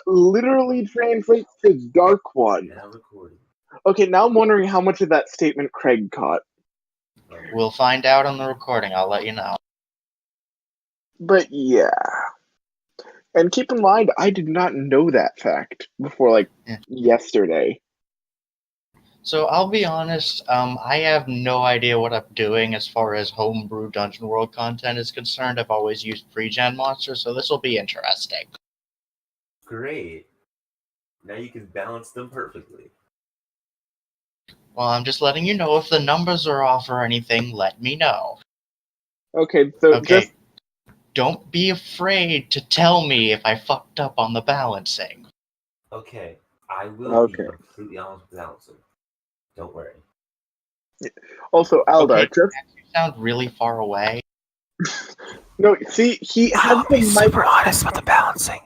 literally translates to dark one. Now recording. Okay, now I'm wondering how much of that statement Craig caught. We'll find out on the recording. I'll let you know. But yeah. And keep in mind, I did not know that fact before, yesterday. So I'll be honest, I have no idea what I'm doing as far as homebrew Dungeon World content is concerned. I've always used pre-gen monsters, so this will be interesting. Great. Now you can balance them perfectly. Well, I'm just letting you know if the numbers are off or anything, let me know. Okay, so Okay, don't be afraid to tell me if I fucked up on the balancing. Okay, I will be Okay. completely honest with balancing. Don't worry. Also, Aldar, Okay, you sound really far away. No, see, he had I'll be super honest with the balancing.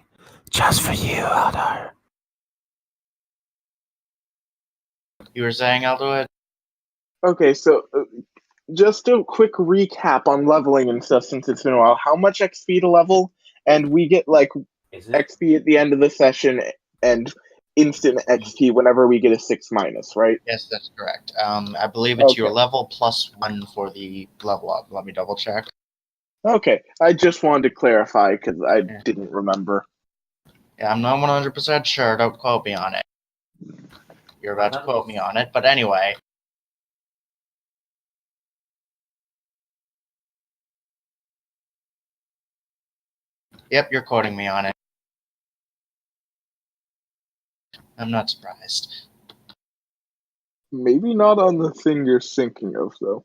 Just for you, Aldar. You were saying, I'll do it? Okay, so just a quick recap on leveling and stuff since it's been a while. How much XP to level? And we get, XP at the end of the session and instant XP whenever we get a 6-, right? Yes, that's correct. I believe it's your Okay. level +1 for the level up. Let me double check. Okay, I just wanted to clarify because I didn't remember. Yeah, I'm not 100% sure. Don't quote me on it. You're about to quote me on it, but anyway. Yep, you're quoting me on it. I'm not surprised. Maybe not on the thing you're thinking of, though.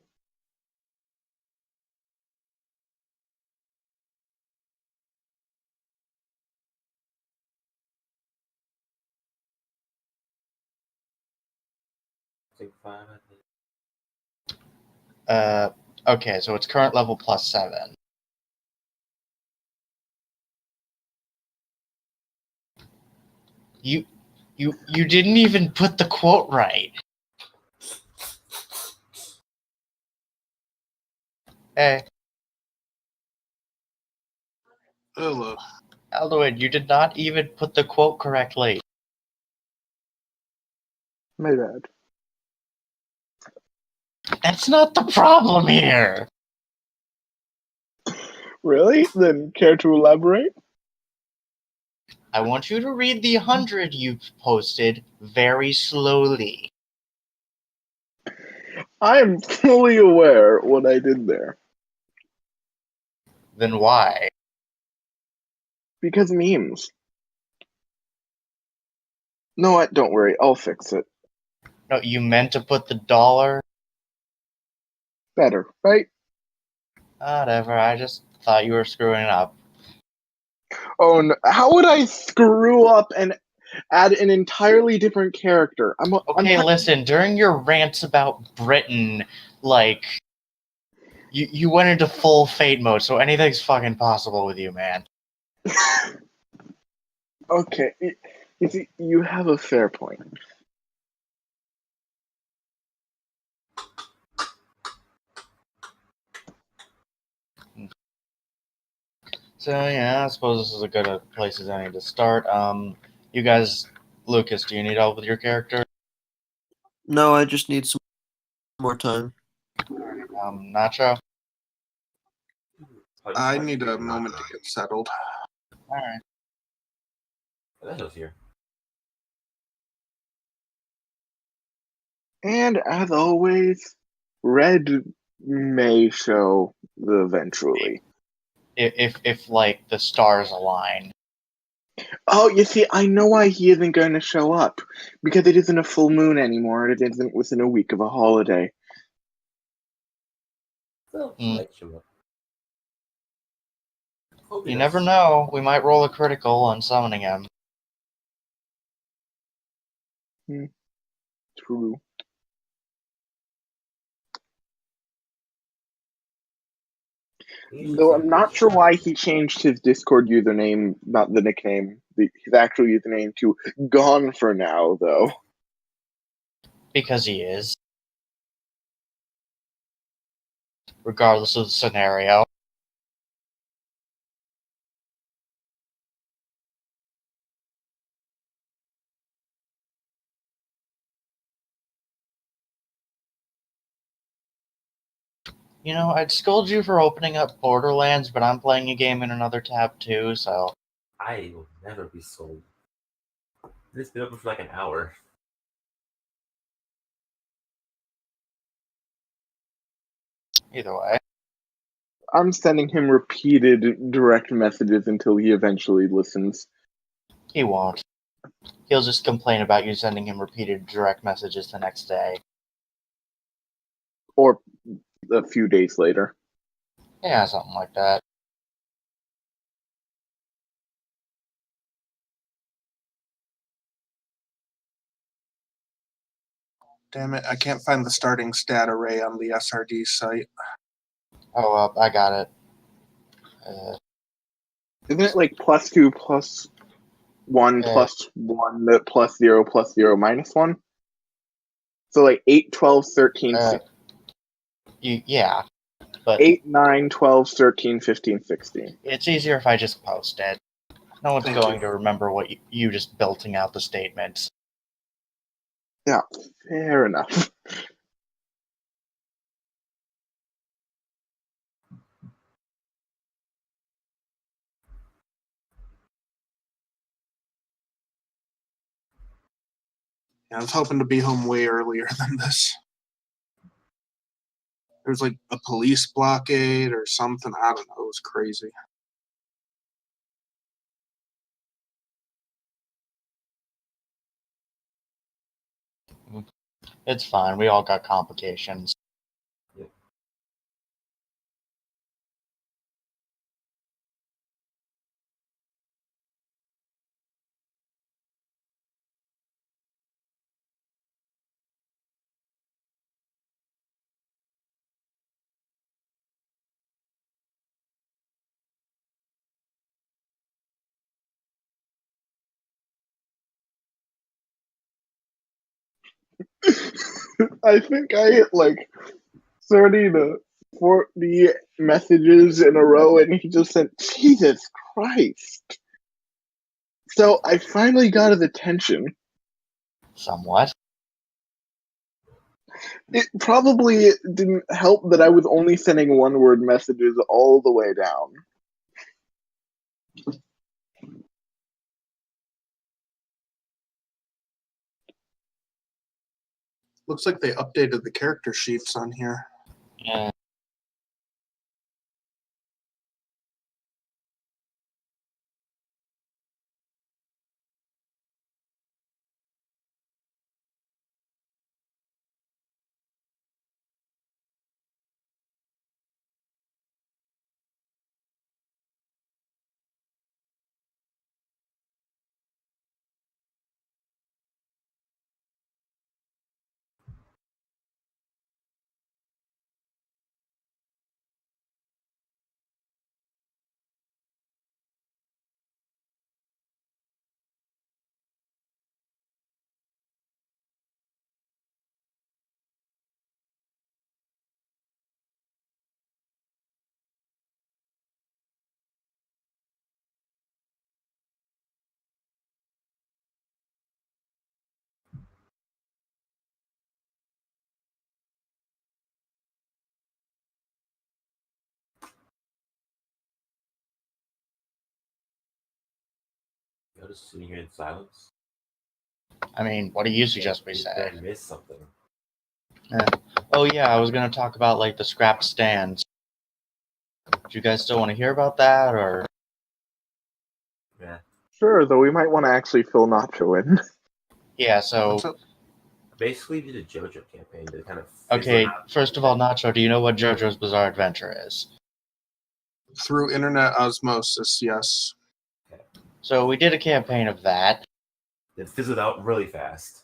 Okay, so it's current level +7. You didn't even put the quote right. Hey. Hello. Alduin, you did not even put the quote correctly. My bad. That's not the problem here. Really? Then care to elaborate? I want you to read the 100 you posted very slowly. I am fully aware what I did there. Then why? Because memes. No, what? Don't worry. I'll fix it. No, you meant to put the dollar? Better, right? Whatever, I just thought you were screwing up. Oh, no. How would I screw up and add an entirely different character? Okay, listen, during your rants about Britain, you went into full fate mode, so anything's fucking possible with you, man. Okay, you see, you have a fair point. So yeah, I suppose this is a good place as any to start. You guys, Lucas, do you need help with your character? No, I just need some more time. Nacho? I need a moment to get settled. Alright. Nacho's here. And as always, Red may show eventually. If the stars align. Oh, you see, I know why he isn't going to show up. Because it isn't a full moon anymore, and it isn't within a week of a holiday. Well, he might show up. You never know. We might roll a critical on summoning him. True. Though I'm not sure why he changed his Discord username, not the nickname, his actual username to Gone for Now, though. Because he is. Regardless of the scenario. You know, I'd scold you for opening up Borderlands, but I'm playing a game in another tab too, so... I will never be sold. It's been open for like an hour. Either way. I'm sending him repeated direct messages until he eventually listens. He won't. He'll just complain about you sending him repeated direct messages the next day. Or a few days later. Yeah, something like that. Damn it, I can't find the starting stat array on the SRD site. Oh, I got it. Isn't it like +2, +1, +1, +0, +0, -1? So like 8, 12, 13, Yeah, but 8, 9, 12, 13, 15, 16. it's easier if I just post it. No one's Thank going you. to remember what you just belting out the statements. Yeah, fair enough. Yeah, I was hoping to be home way earlier than this. There's like a police blockade or something. I don't know. It was crazy. It's fine. We all got complications. I think I hit like 30 to 40 messages in a row, and he just said, Jesus Christ. So I finally got his attention. Somewhat. It probably didn't help that I was only sending one-word messages all the way down. Looks like they updated the character sheets on here. Yeah. You're just sitting here in silence. I mean, what do you suggest we You say? better miss something. Oh yeah, I was gonna talk about like the scrap stands. Do you guys still want to hear about that, or? Yeah. Sure, though we might want to actually fill Nacho in. Yeah, so... What's up? Basically, did a JoJo campaign to kind of... Okay, first of all, Nacho, do you know what JoJo's Bizarre Adventure is? Through internet osmosis, yes. So we did a campaign of that. It fizzled out really fast.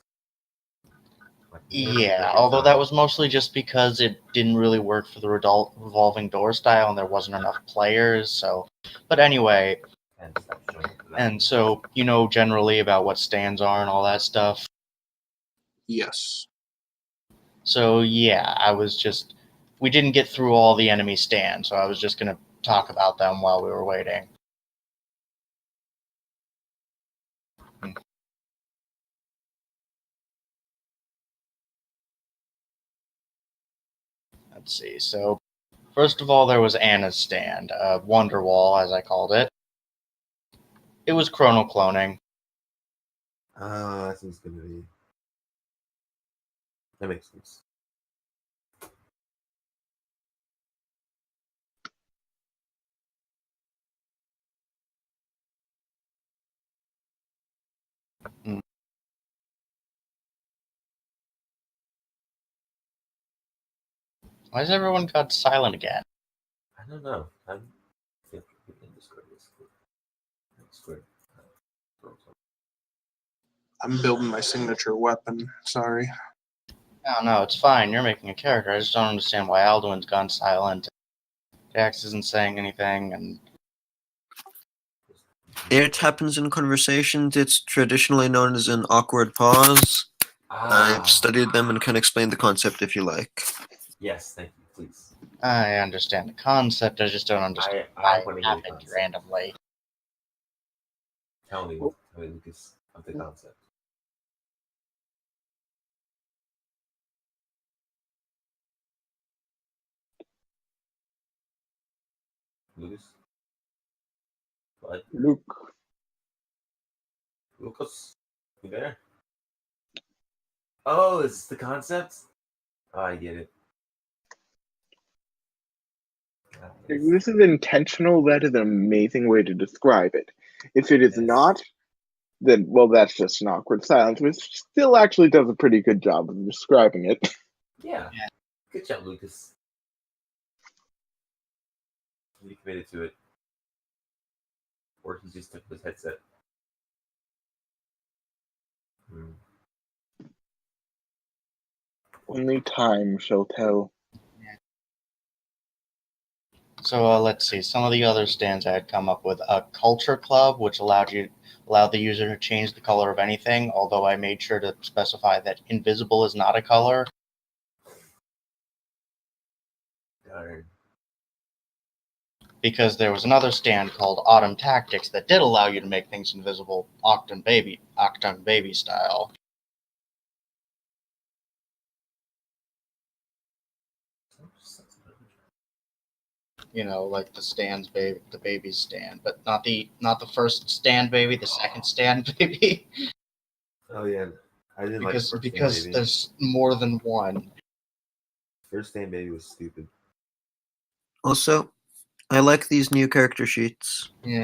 Like, Yeah, although that was mostly just because it didn't really work for the revolving door style and there wasn't enough players, so... But anyway, and so, you know generally about what stands are and all that stuff? Yes. So yeah, we didn't get through all the enemy stands, so I was just gonna talk about them while we were waiting. Let's see, so First of all, there was Anna's stand, Wonderwall, as I called it. It was chrono-cloning. That seems good to me. That makes sense. Why has everyone got silent again? I don't know. I'm in Discord. Discord. I'm building my signature weapon. Sorry. No, it's fine. You're making a character. I just don't understand why Alduin's gone silent. Jax isn't saying anything, and It happens in conversations. It's traditionally known as an awkward pause. I've studied them and can explain the concept if you like. Yes, thank you, please. I understand the concept. I just don't understand why it happened randomly. Tell me, Lucas, of the concept. Lucas? What? Luke. Lucas? You there? Oh, is this the concept? Oh, I get it. This is intentional. That is an amazing way to describe it. If it is not, then, well, that's just an awkward silence, which still actually does a pretty good job of describing it. Yeah. Good job, Lucas. He committed to it. Or he just took his headset. Only time shall tell. So let's see. Some of the other stands I had come up with: a culture club, which allowed the user to change the color of anything. Although I made sure to specify that invisible is not a color. Darn. Because there was another stand called Autumn Tactics that did allow you to make things invisible, Octung Baby style. You know, like the baby's stand, but not the first stand baby, the second stand baby. Oh yeah, I didn't because like because there's more than one. First stand baby was stupid. Also, I like these new character sheets. Yeah.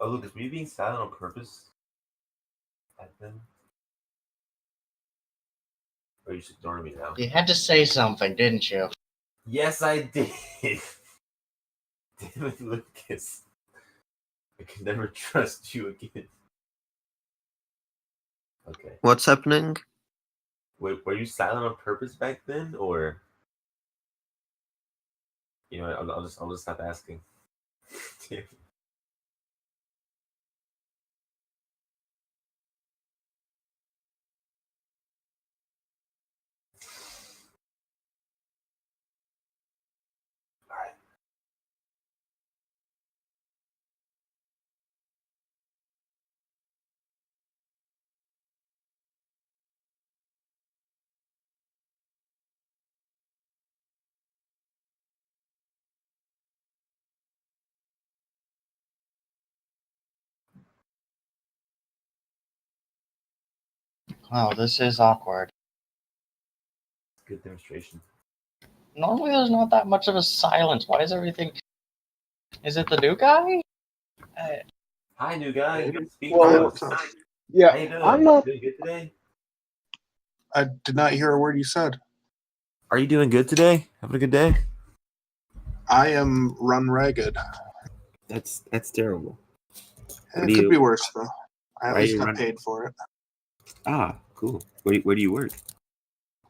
Oh, Lucas, were you being silent on purpose? Back then? Or are you just ignoring me now? You had to say something, didn't you? Yes, I did. Damn it, Lucas. I can never trust you again. Okay. What's happening? Wait, were you silent on purpose back then, or you know? I'll just stop asking. All right. Wow, this is awkward. Good demonstration. Normally there's not that much of a silence. Why is everything... Is it the new guy? Hi, new guy. Well, yeah, how you doing? I'm not. Doing good today? I did not hear a word you said. Are you doing good today? Having a good day? I am run ragged. That's terrible. It could be worse, though. I at least got paid for it. Ah, cool. Where do you work?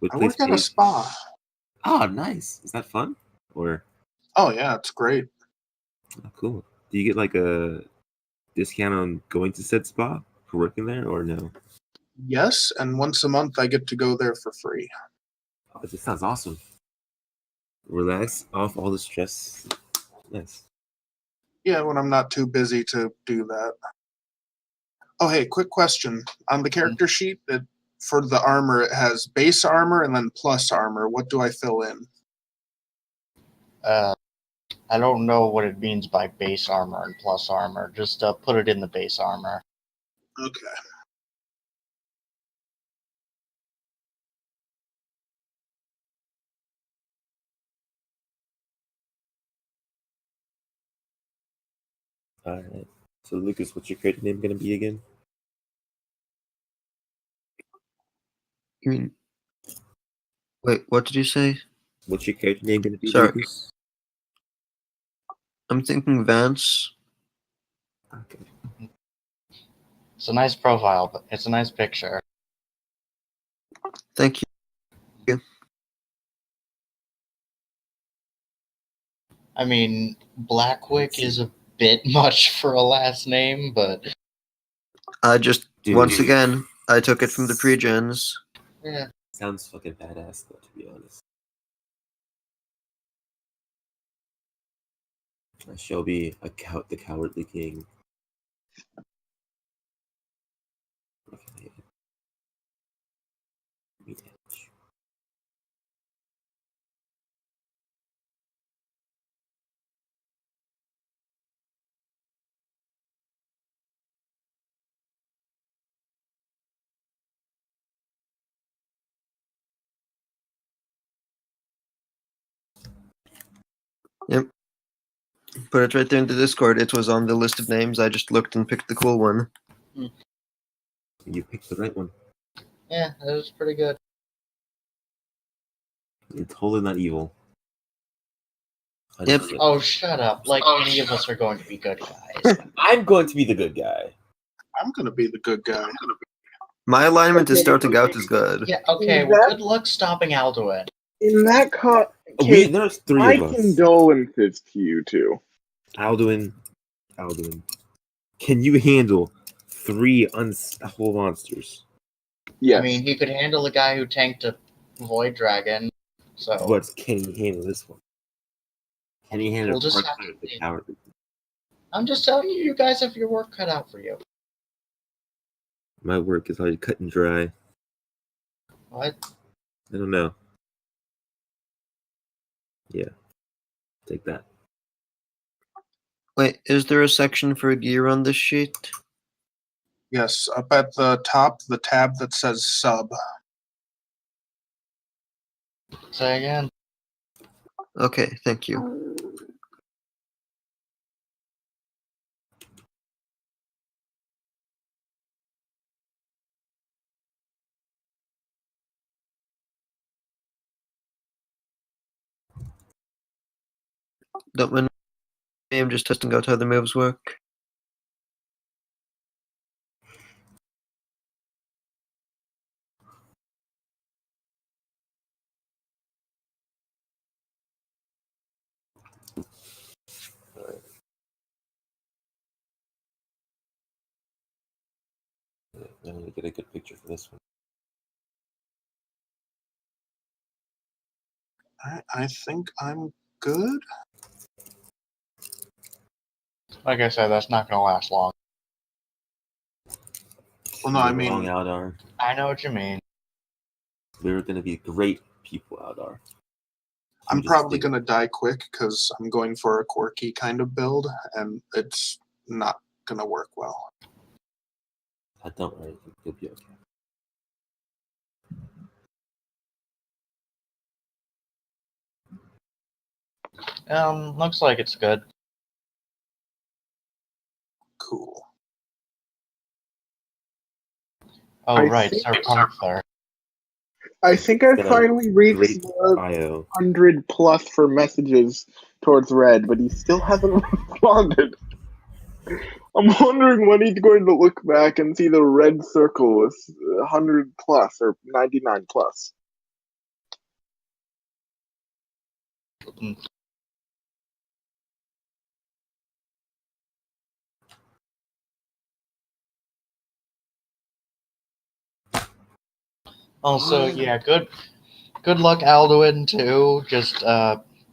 I work at a spa. Oh, nice. Is that fun? Or Oh, yeah, it's great. oh, cool. Do you get like a discount on going to said spa for working there, or no? Yes, and once a month I get to go there for free. Oh, this sounds awesome. Relax off all the stress. Nice. Yeah, when I'm not too busy to do that. Oh, hey, quick question. On the character sheet, for the armor, it has base armor and then plus armor. What do I fill in? I don't know what it means by base armor and plus armor. Just put it in the base armor. Okay. Alright. So Lucas, what's your character name gonna be again? You mean? Wait, what did you say? What's your character name gonna be, Sorry. Lucas? I'm thinking Vance. Okay. It's a nice profile, but it's a nice picture. Thank you. I mean, Blackwick is a bit much for a last name, but Dude. Once again, I took it from the pre-gens. yeah. Sounds fucking badass, though, to be honest. I shall be the cowardly king. Okay. Yep. Put it right there in the Discord. It was on the list of names. I just looked and picked the cool one. You picked the right one. Yeah, that was pretty good. You're totally not evil. Yep. Oh, shut up. Like, any of us are going to be good guys. I'm going to be the good guy. I'm gonna be the good guy. My alignment is starting out as good. Yeah, okay, well, good luck stopping Alduin. In that case, There's three my of us. condolences to you two. Alduin. Can you handle 3 unstoppable monsters? Yes. I mean, he could handle a guy who tanked a Void Dragon, so... But can he handle this one? Can he handle We'll just have Parkland, to the see. cowardly? I'm just telling you, you guys have your work cut out for you. My work is already cut and dry. What? I don't know. Yeah. Take that. Wait, is there a section for gear on this sheet? Yes, up at the top, the tab that says sub. Say again. Okay, thank you. Don't mind me, I'm just testing out how the moves work. I need to get a good picture for this one. I think I'm good. Like I said, that's not going to last long. Well, no, I Live mean, long, Aldar. I know what you mean. We're gonna be great people, Aldar. I'm probably gonna die quick because I'm going for a quirky kind of build, and it's not gonna work well. Don't worry, you'll be okay. Looks like it's good. Cool. Oh, I right, think- Sir Punther. I think I Got a finally reached Great the bio. 100 plus for messages towards Red, but he still hasn't responded. I'm wondering when he's going to look back and see the red circle with 100 plus or 99 plus. Also, yeah, good luck, Alduin, too. Just,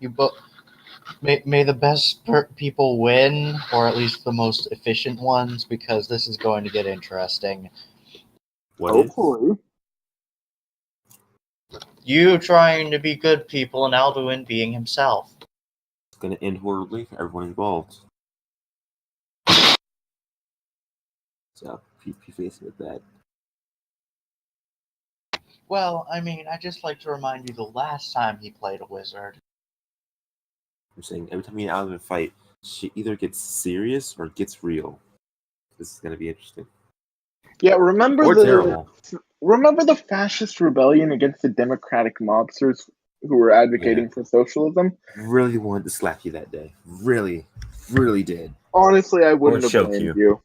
you both... May the best people win, or at least the most efficient ones, because this is going to get interesting. What is? Hopefully. You trying to be good people and Alduin being himself. It's going to end horribly for everyone involved. So, be facing with that. Well, I mean, I just like to remind you the last time he played a wizard. I'm saying every time you get out of a fight, she either gets serious or gets real. This is going to be interesting. Yeah, remember Or terrible. the fascist rebellion against the democratic mobsters who were advocating for socialism? Really wanted to slap you that day. Really, really did. Honestly, I wouldn't Or have choke blamed you.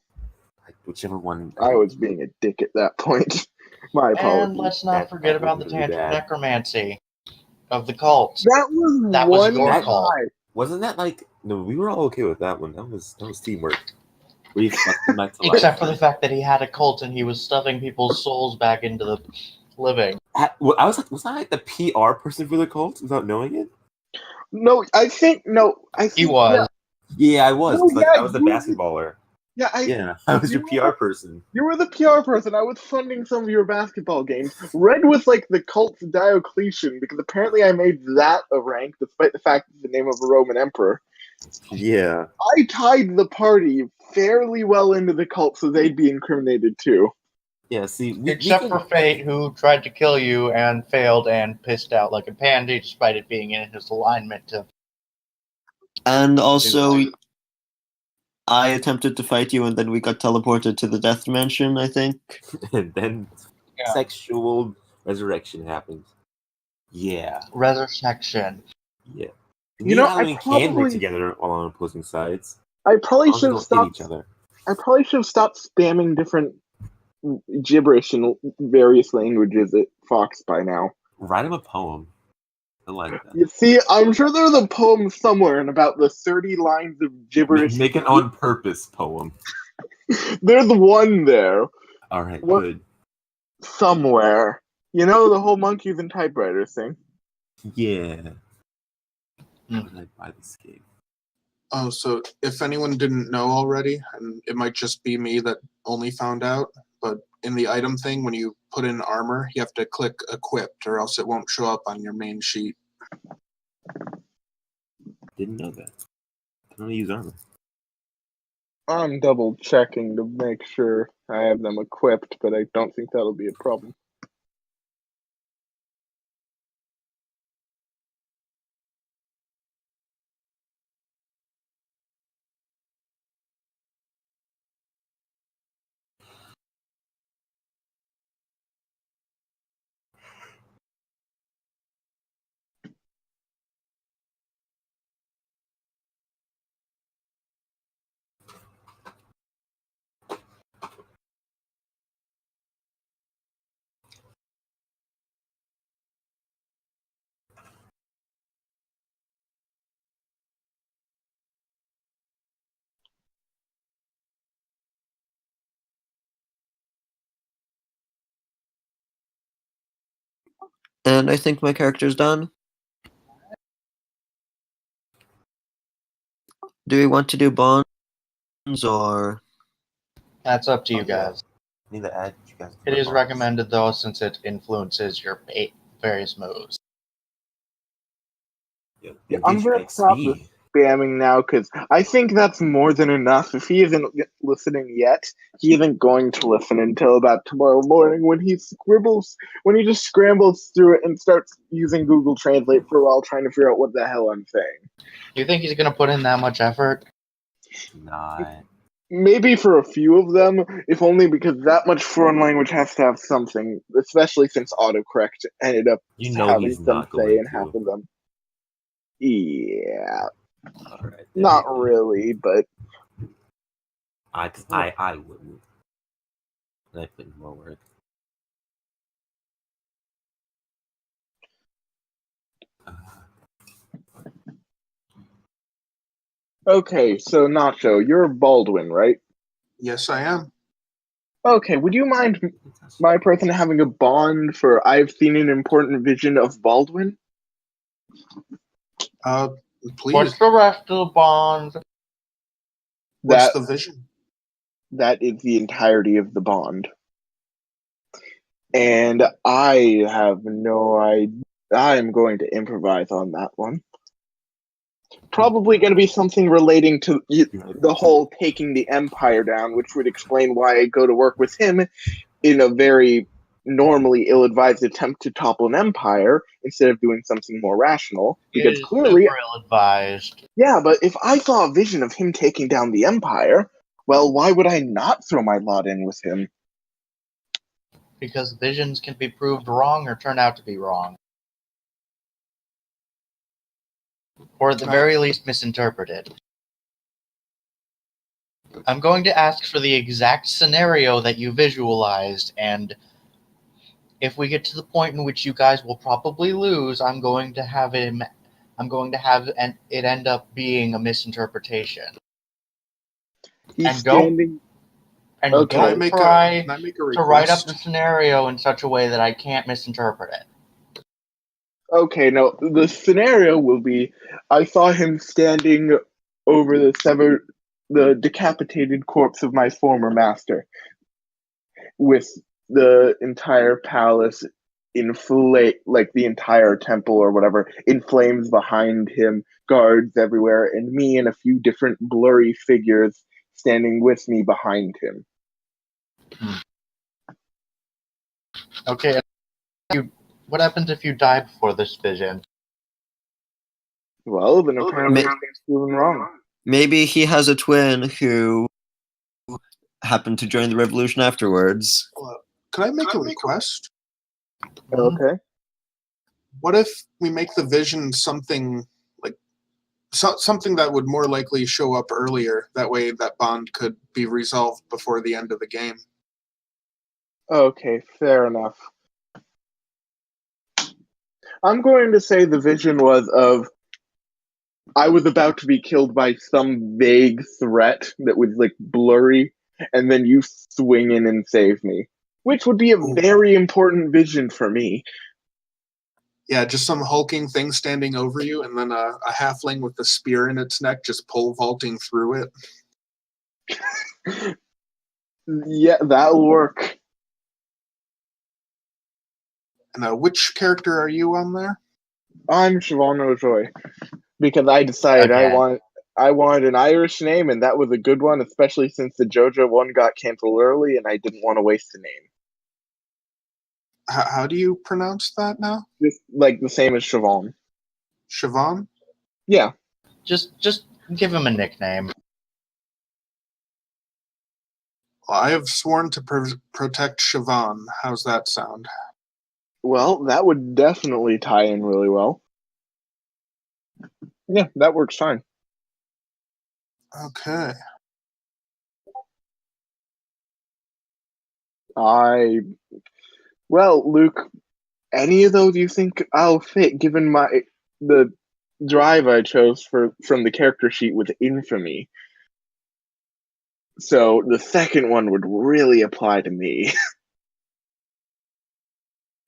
Whichever one. I was being a dick at that point. My apologies. And let's not That forget about the was really tantrum bad. necromancy of the cult. That was That was one your time. call. Wasn't that like no? We were all okay with that one. That was teamwork. We fucked him back to life. Except for the fact that he had a cult and he was stuffing people's souls back into the living. I was I like the PR person for the cult without knowing it? No, I think He was. Yeah, I was. No, I yeah, was the you- basketballer. Yeah, I was your you PR person. You were the PR person. I was funding some of your basketball games. Red was like the cult's Diocletian because apparently I made that a rank despite the fact it's the name of a Roman emperor. Yeah. I tied the party fairly well into the cult so they'd be incriminated too. Yeah, see, Except for Fate, who tried to kill you and failed and pissed out like a pansy despite it being in his alignment to. And also, I attempted to fight you, and then we got teleported to the death dimension, I think. and then Yeah. sexual resurrection happened. Yeah. Resurrection. Yeah. You know, I can work together while on opposing sides. I probably As long as should have they don't hit stopped. each other. I probably should have stopped spamming different gibberish in various languages at Fox by now. Write him a poem. I like that. You see, I'm sure there's a poem somewhere in about the 30 lines of gibberish. Make an on purpose poem. There's one there. All right, What? good. Somewhere. You know the whole monkeys and typewriters thing? Yeah. How did I buy this game? Oh, so if anyone didn't know already, and it might just be me that only found out, but in the item thing, when you put in armor, you have to click equipped or else it won't show up on your main sheet. Didn't know that. I don't use armor. I'm double checking to make sure I have them equipped, but I don't think that'll be a problem. And I think my character's done. Do we want to do bonds or? That's up to you guys. I need to add you guys. It is recommended though, since it influences your various moves. Yeah, I'm going to stop this spamming now because I think that's more than enough. If he isn't listening yet, he isn't going to listen until about tomorrow morning when he just scrambles through it and starts using Google Translate for a while trying to figure out what the hell I'm saying. You think he's gonna put in that much effort? Not. Maybe for a few of them, if only because that much foreign language has to have something, especially since autocorrect ended up having he's some not say going in to. half of them. Yeah. All right. Not really, but I wouldn't. I put in more work. okay, so Nacho, you're Baldwin, right? Yes, I am. Okay, would you mind my person having a bond for I've seen an important vision of Baldwin? Please. What's the rest of the bonds? What's the vision? That is the entirety of the bond. And I have no idea. I am going to improvise on that one. probably going to be something relating to the whole taking the Empire down, which would explain why I go to work with him in a very normally ill-advised attempt to topple an empire instead of doing something more rational. Because It is clearly, super ill-advised. yeah, but if I saw a vision of him taking down the empire, well, why would I not throw my lot in with him? Because visions can be proved wrong or turn out to be wrong. Or at the very least misinterpreted. I'm going to ask for the exact scenario that you visualized, and if we get to the point in which you guys will probably lose, I'm going to have it end up being a misinterpretation. He's And don't standing. And Okay. don't try Can I make a to request? write up the scenario in such a way that I can't misinterpret it. Okay, no, the scenario will be I saw him standing over the decapitated corpse of my former master, with the entire palace like the entire temple or whatever, in flames behind him, guards everywhere, and me and a few different blurry figures standing with me behind him. Okay, what happens if you die before this vision? Well, then apparently everything's proven wrong. Maybe he has a twin who happened to join the revolution afterwards. Could I make a request? Okay. What if we make the vision something like something that would more likely show up earlier? That way, that bond could be resolved before the end of the game. Okay, fair enough. I'm going to say the vision was of I was about to be killed by some vague threat that was like blurry, and then you swing in and save me, which would be a very important vision for me. Yeah, just some hulking thing standing over you, and then a halfling with a spear in its neck just pole vaulting through it. Yeah, that'll work. And which character are you on there? I'm Siobhan Joy, because I decided I wanted an Irish name, and that was a good one, especially since the JoJo one got canceled early, and I didn't want to waste the name. How do you pronounce that now? Just like the same as Siobhan. Siobhan? Yeah. Just give him a nickname. Well, I have sworn to protect Siobhan. How's that sound? Well, that would definitely tie in really well. Yeah, that works fine. Okay. Well, Luke, any of those you think I'll fit, given the drive I chose from the character sheet with infamy. So the second one would really apply to me.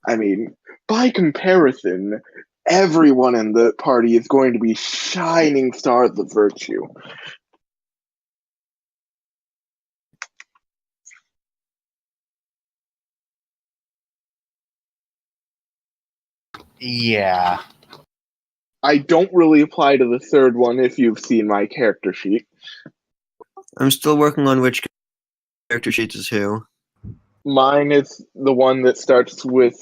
I mean, by comparison, everyone in the party is going to be shining stars of virtue. Yeah. I don't really apply to the third one if you've seen my character sheet. I'm still working on which character sheet is who. Mine is the one that starts with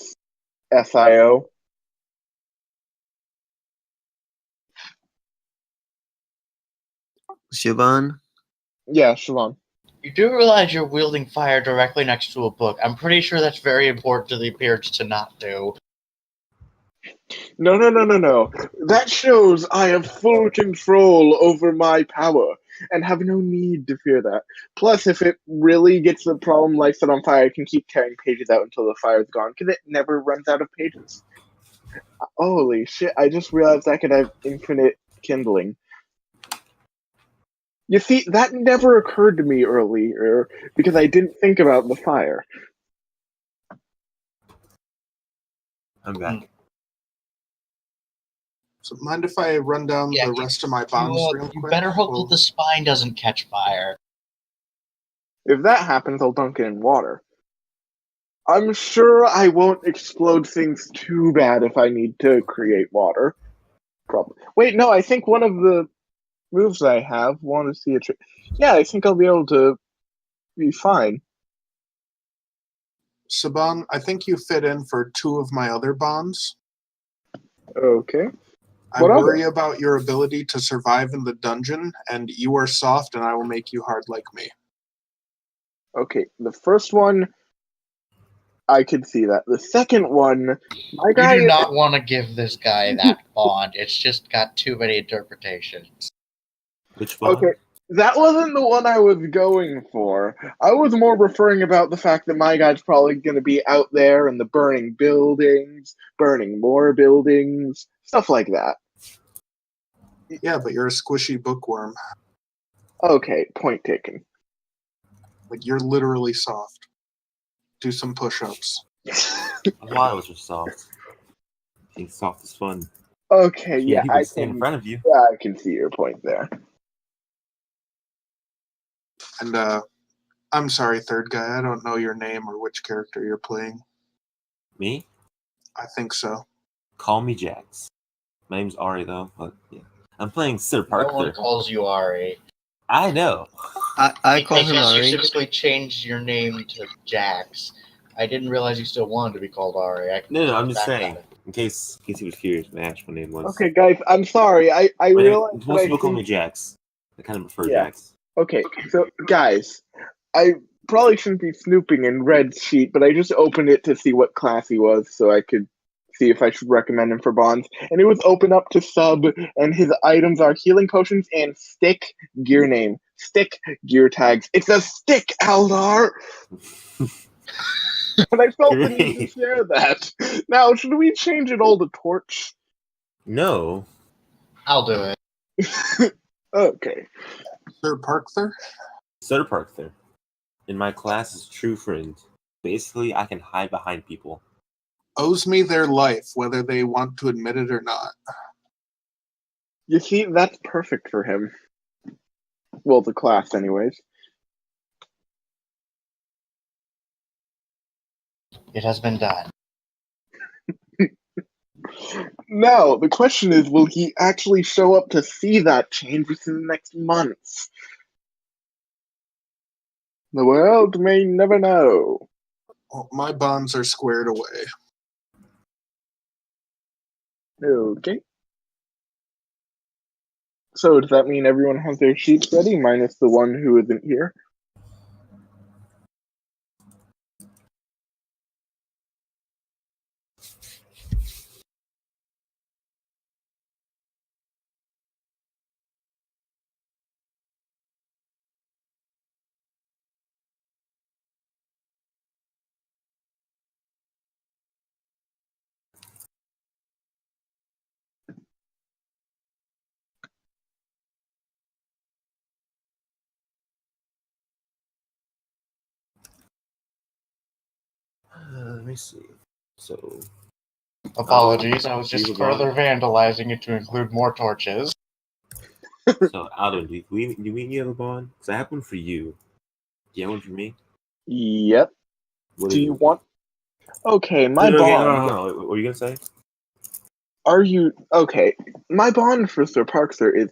SIO. Siobhan? Yeah, Siobhan. You do realize you're wielding fire directly next to a book. I'm pretty sure that's very important to the appearance to not do. No. That shows I have full control over my power and have no need to fear that. Plus, if it really gets the problem light set on fire, I can keep tearing pages out until the fire's gone, because it never runs out of pages. Holy shit, I just realized I could have infinite kindling. You see, that never occurred to me earlier, because I didn't think about the fire. I'm back. So mind if I run down the rest of my bonds real quick? You better hope that the spine doesn't catch fire. If that happens, I'll dunk it in water. I'm sure I won't explode things too bad if I need to create water. Probably. Wait, no, I think one of the moves I have, want to see a trick. Yeah, I think I'll be able to be fine. Saban, I think you fit in for 2 of my other bonds. Okay. I What are worry they? about your ability to survive in the dungeon, and you are soft, and I will make you hard like me. Okay, the first one, I can see that. The second one, my guy. You do not want to give this guy that bond. It's just got too many interpretations. Which one? Okay, that wasn't the one I was going for. I was more referring about the fact that my guy's probably going to be out there in the burning buildings, burning more buildings, stuff like that. Yeah, but you're a squishy bookworm. Okay, point taken. Like, you're literally soft. Do some push-ups. I thought it was just soft. Being soft is fun. Okay, yeah, People I stand in can. front of you. Yeah, I can see your point there. And, I'm sorry, third guy, I don't know your name or which character you're playing. Me? I think so. Call me Jax. My name's Ari, though. But yeah, I'm playing Sir No one Parker. calls you Ari. I know. I call him You Ari. specifically changed your name to Jax. I didn't realize you still wanted to be called Ari. No, I'm just Back saying. at it. In case he was curious, my actual name was. Okay, guys, I'm sorry. I realized that Most I people call me think. Jax. I kind of prefer Yeah. Jax. Okay, so guys, I probably shouldn't be snooping in Red's sheet, but I just opened it to see what class he was, so I could see if I should recommend him for bonds. And it was open up to sub, and his items are healing potions and stick gear name. Stick gear tags. It's a stick, Aldar! And I felt the need to Great. share that. Now, should we change it all to torch? No. I'll do it. Okay. Sir Parker? Sir Parker. In my class is true friend. Basically, I can hide behind people. Owes me their life, whether they want to admit it or not. You see, that's perfect for him. Well, the class, anyways. It has been done. Now, the question is, will he actually show up to see that change within the next months? The world may never know. Well, my bonds are squared away. Okay. So does that mean everyone has their sheets ready, minus the one who isn't here? Let me see. So, Apologies, I was you just have a bond? further vandalizing it to include more torches. So, Aldar, do you have a bond? Because I have one for you. Do you have one for me? Yep. What Do is you it? want? Okay, my Okay, bond. no. What were you gonna say? Are you okay? My bond for Sir Parker is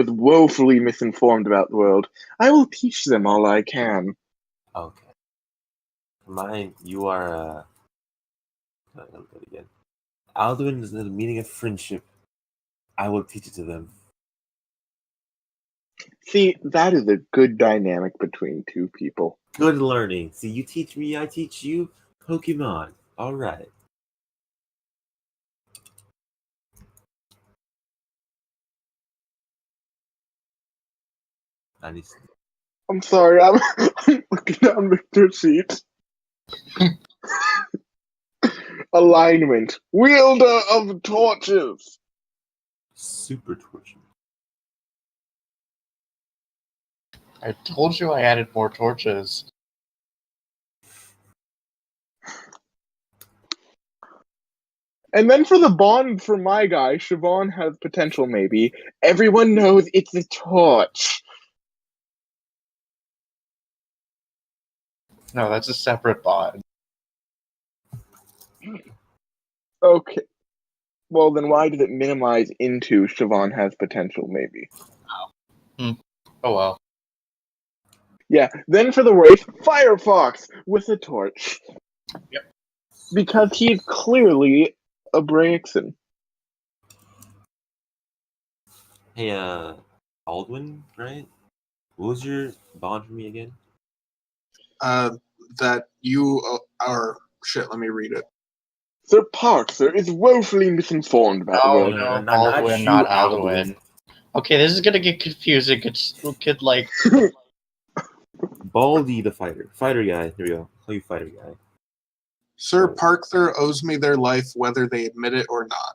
woefully misinformed about the world. I will teach them all I can. Okay. Mine, you are. Let me go again. Alduin is the meaning of friendship. I will teach it to them. See, that is a good dynamic between two people. Good learning. See, you teach me, I teach you. Pokemon. All right. I need. I'm sorry, I'm looking down Victor's sheet. Alignment. Wielder of torches. Super torture. I told you I added more torches. And then for the bond for my guy, Siobhan has potential maybe. Everyone knows it's a torch. No, that's a separate bond. Okay. Well, then why did it minimize into Siobhan has potential, maybe? Oh well. Yeah, then for the race, Firefox with a torch. Yep. Because he's clearly a Braixen. Hey, Aldwin, right? What was your bond for me again? That you are shit. Let me read it. Sir Parker is woefully misinformed about the world. No, not Baldwin, you, not Aldwin. Aldwin. Okay, this is gonna get confusing. Could like Baldy the fighter. Fighter guy. Here we go. Call you fighter guy. Sir Parker owes me their life, whether they admit it or not.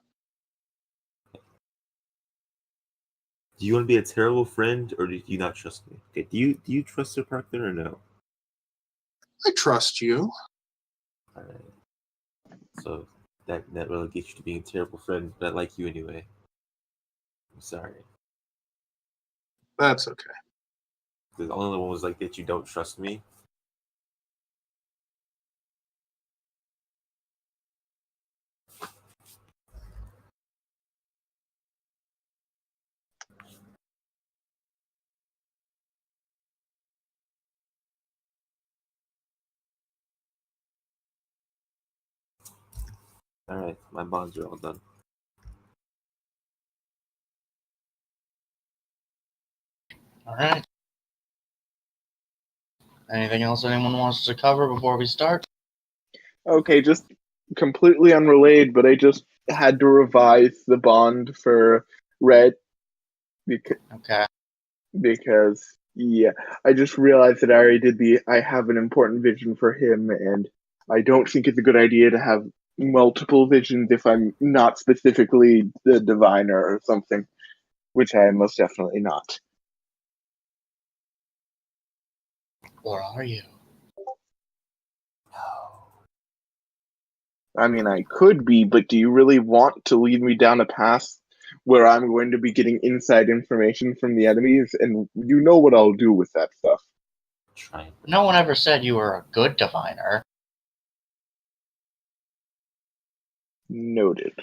Do you want to be a terrible friend, or do you not trust me? Okay, do you trust Sir Parker or no? I trust you. All right. So that relegates you to being a terrible friend, but I like you anyway. I'm sorry. That's okay. The only one was like that you don't trust me. All right, my bonds are all done. all right. Anything else anyone wants to cover before we start? Okay, just completely unrelated, but I just had to revise the bond for Red Okay. because yeah, I just realized that I already did I have an important vision for him, and I don't think it's a good idea to have multiple visions if I'm not specifically the diviner or something, which I am most definitely not. Or are you? I mean, I could be, but do you really want to lead me down a path where I'm going to be getting inside information from the enemies? And you know what I'll do with that stuff. Try. No one ever said you were a good diviner. Noted.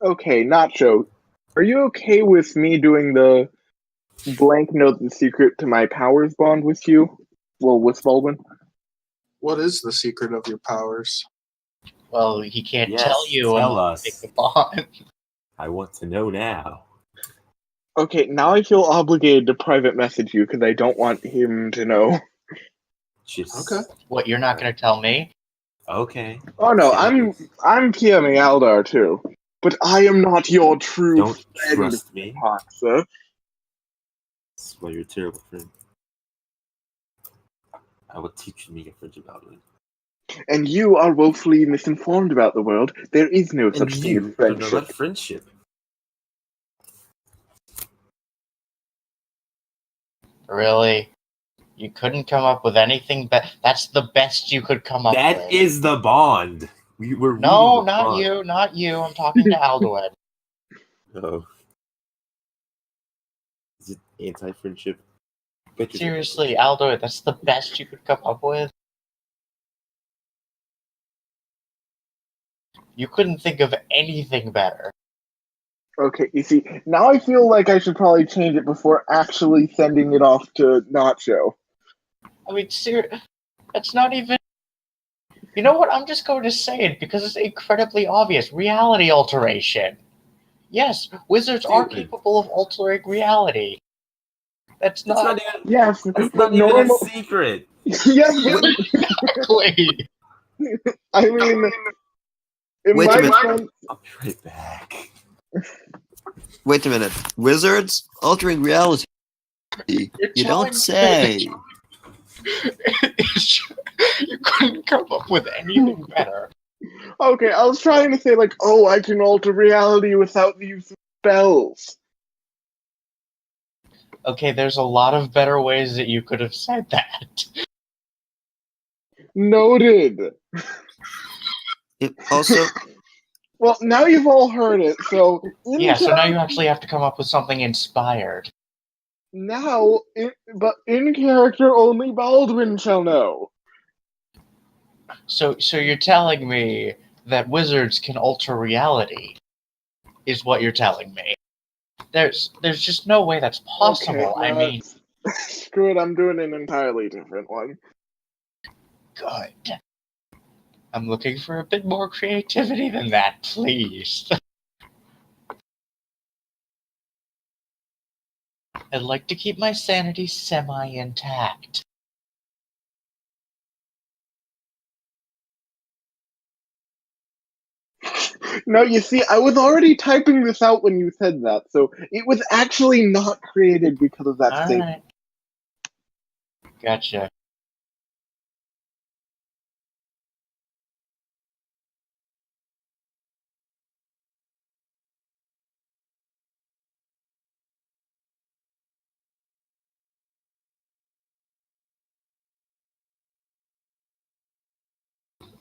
Okay, Nacho, are you okay with me doing the blank note the secret to my powers bond with you? Well, with Baldwin? What is the secret of your powers? Well, he can't Yes, tell you tell unless you us. make the bond. I want to know now. Okay, now I feel obligated to private message you because I don't want him to know. Just Okay. What, you're not gonna tell me? okay. Oh no, Serious. I'm PMing Aldar too. But I am not your true Don't friend, trust me. Poxa. That's why you're a terrible friend. I will teach you to be a friend about it. And you are woefully misinformed about the world. There is no And such thing you as don't know friendship. about friendship. Really? You couldn't come up with anything that's the best you could come up with. That is the bond. We were No, reading the not bond. you, not you. I'm talking to Alduin. Oh. Is it anti-friendship? Seriously, Alduin, that's the best you could come up with? You couldn't think of anything better. Okay, you see, now I feel like I should probably change it before actually sending it off to Nacho. I mean, that's not even... You know what? I'm just going to say it because it's incredibly obvious. Reality alteration. Yes, wizards are Dude. capable of altering reality. That's not... Yes, That's but not even normal. a secret. Yes, but Exactly. I mean, in Wait a my minute. defense, I'll be right back. Wait a minute. Wizards altering reality. You don't say. You couldn't come up with anything better. okay, I was trying to say like, oh, I can alter reality without the use of spells. Okay, there's a lot of better ways that you could have said that. Noted. Also, Well, now you've all heard it, so Yeah, so now you actually have to come up with something inspired. but in character only Baldwin shall know. So you're telling me that wizards can alter reality, is what you're telling me. There's just no way that's possible. Okay, I mean, screw it, I'm doing an entirely different one. good. I'm looking for a bit more creativity than that, please. I'd like to keep my sanity semi-intact. No, you see, I was already typing this out when you said that, so it was actually not created because of that statement. Alright. Gotcha.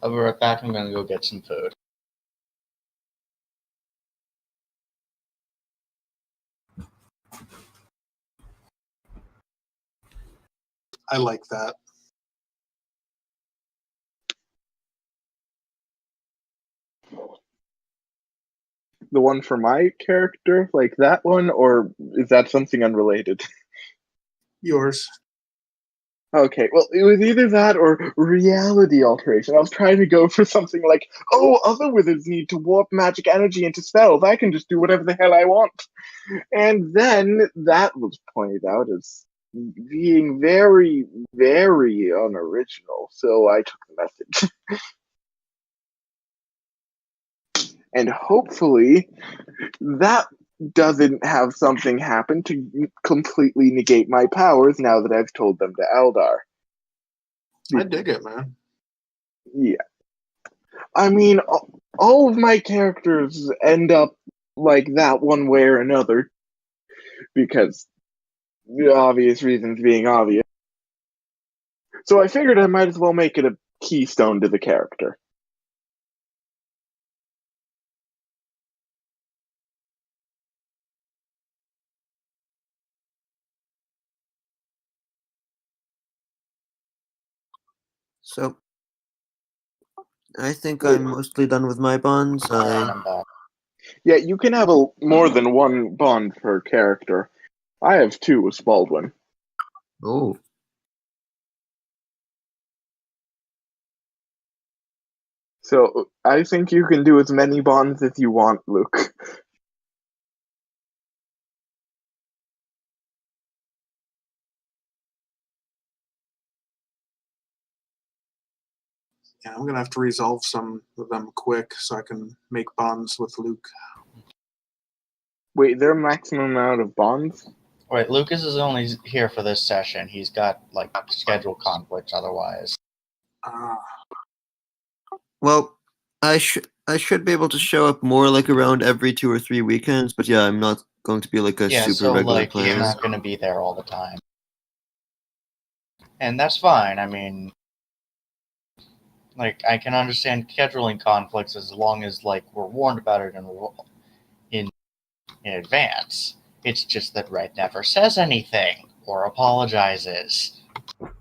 I'll be right back. I'm gonna go get some food. I like that. The one for my character, like that one, or is that something unrelated? Yours. Okay, well, it was either that or reality alteration. I was trying to go for something like, oh, other wizards need to warp magic energy into spells. I can just do whatever the hell I want. And then that was pointed out as being very, very unoriginal. So I took the message. And hopefully that doesn't have something happen to completely negate my powers now that I've told them to Aldar. I dig it, man. Yeah. I mean, all of my characters end up like that one way or another, because the obvious reasons being obvious. So I figured I might as well make it a keystone to the character. so I think I'm mostly done with my bonds. I'm back. Yeah, you can have more than one bond per character. I have two with Baldwin. Oh, So I think you can do as many bonds as you want, Luke. Yeah, I'm gonna have to resolve some of them quick so I can make bonds with Luke. Wait, their maximum amount of bonds? Wait, Lucas is only here for this session. He's got, like, schedule conflicts otherwise. well, I should be able to show up more like around every 2 or 3 weekends, but yeah, I'm not going to be like a Yeah, super so, regular like, he's player. not gonna be there all the time. And that's fine. I mean, like, I can understand scheduling conflicts as long as, like, we're warned about it in advance. It's just that Red never says anything or apologizes.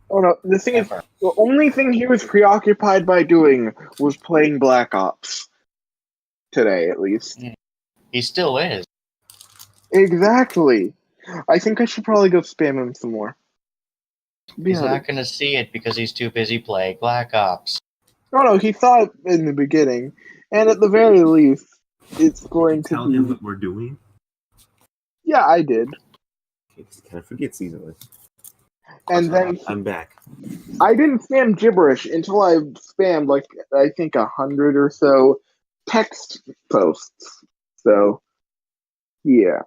Oh no, the thing is, Ever. the only thing he was preoccupied by doing was playing Black Ops. Today, at least. He still is. Exactly. I think I should probably go spam him some more. He's not gonna see it because he's too busy playing Black Ops. Oh no, he saw it in the beginning, and at the very least, it's going to Tell be. him what we're doing. Yeah, I did. Can I forget season? And then I'm back. I didn't spam gibberish until I spammed like I think 100 or so text posts. So, yeah.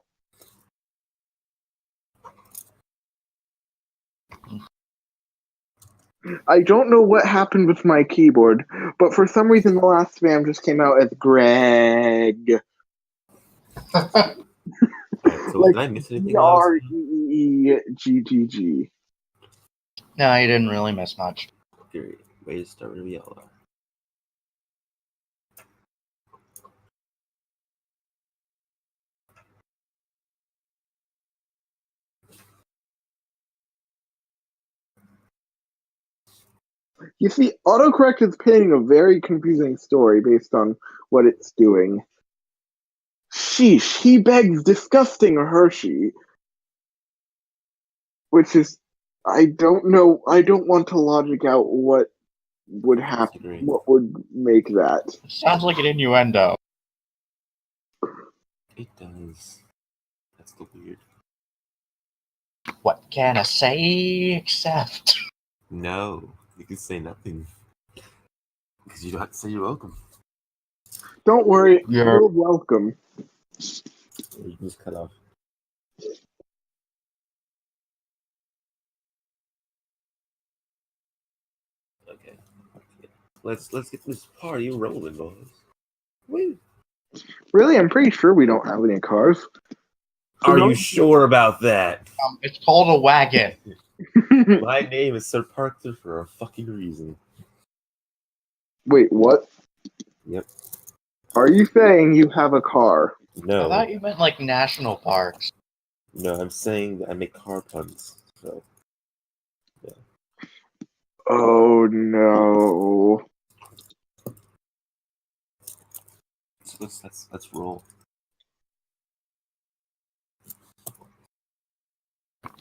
I don't know what happened with my keyboard, but for some reason the last spam just came out as Greg. So Like did I miss anything? While I was here? Reeggg. No, you didn't really miss much. Period. Way to start with Aldar. You see, autocorrect is painting a very confusing story based on what it's doing. Sheesh, he begs disgusting Hershey. Which is, I don't know, I don't want to logic out what would happen, Disagree. what would make that. Sounds like an innuendo. It does. That's the weird. What can I say except? No, you can say nothing. Because you don't have to say you're welcome. Don't worry, You're- you're welcome. Or you can just cut off. Okay. Let's get this party rolling, boys. Woo. Really, I'm pretty sure we don't have any cars. So Are don't- you sure about that? It's called a wagon. My name is Sir Parker for a fucking reason. Wait, what? Yep. Are you saying you have a car? I No. thought you meant like national parks. No, I'm saying that I make car puns. So Oh no. let's roll.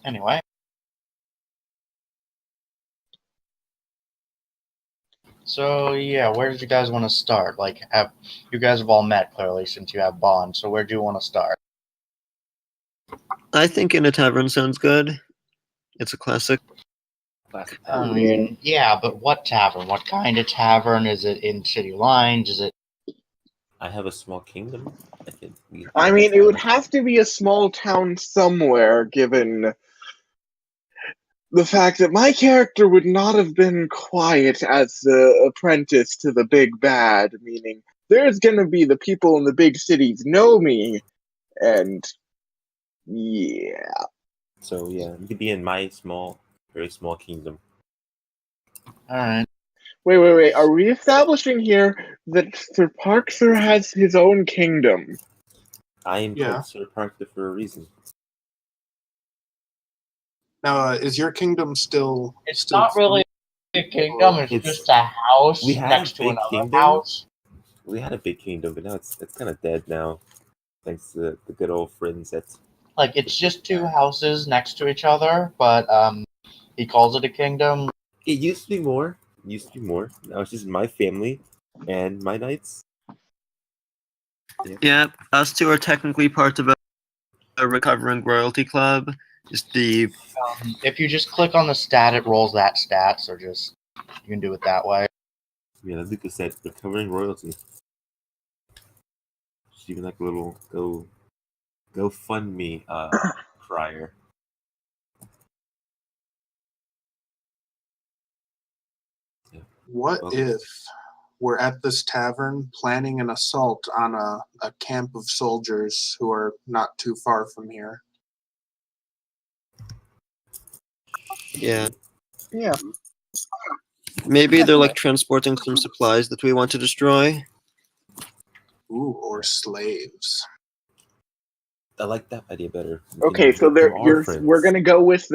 Anyway. So yeah, where did you guys want to start? Like, you guys have all met clearly since you have bonds. So where do you want to start? I think in a tavern sounds good. It's a classic. Classic. I mean, yeah, but what tavern? What kind of tavern? Is it in city lines? Is it? I have a small kingdom. I mean, it would have to be a small town somewhere, given the fact that my character would not have been quiet as the apprentice to the big bad, meaning there's gonna be the people in the big cities know me, and yeah. So yeah, you could be in my very small kingdom. All right. Wait. Are we establishing here that Sir Parker has his own kingdom? I am Yeah. called Sir Parker for a reason. Now, is your kingdom still? It's still not really a kingdom. It's It's- just a house we had next a to big another kingdom. house. We had a big kingdom, but now it's kind of dead now, thanks to the good old friends that. Like, it's just two houses next to each other, but he calls it a kingdom. It used to be more. Now it's just my family and my knights. Yeah, us two are technically part of a recovering royalty club. Just the If you just click on the stat, it rolls that stat. So just you can do it that way. Yeah, Lucas said recovering royalty. Just even like a little go fund me crier. What Well- if we're at this tavern planning an assault on a camp of soldiers who are not too far from here? yeah. Yeah. Maybe they're like transporting some supplies that we want to destroy. Ooh, or slaves. I like that idea better. You Okay, can so make them our friends. we're gonna go with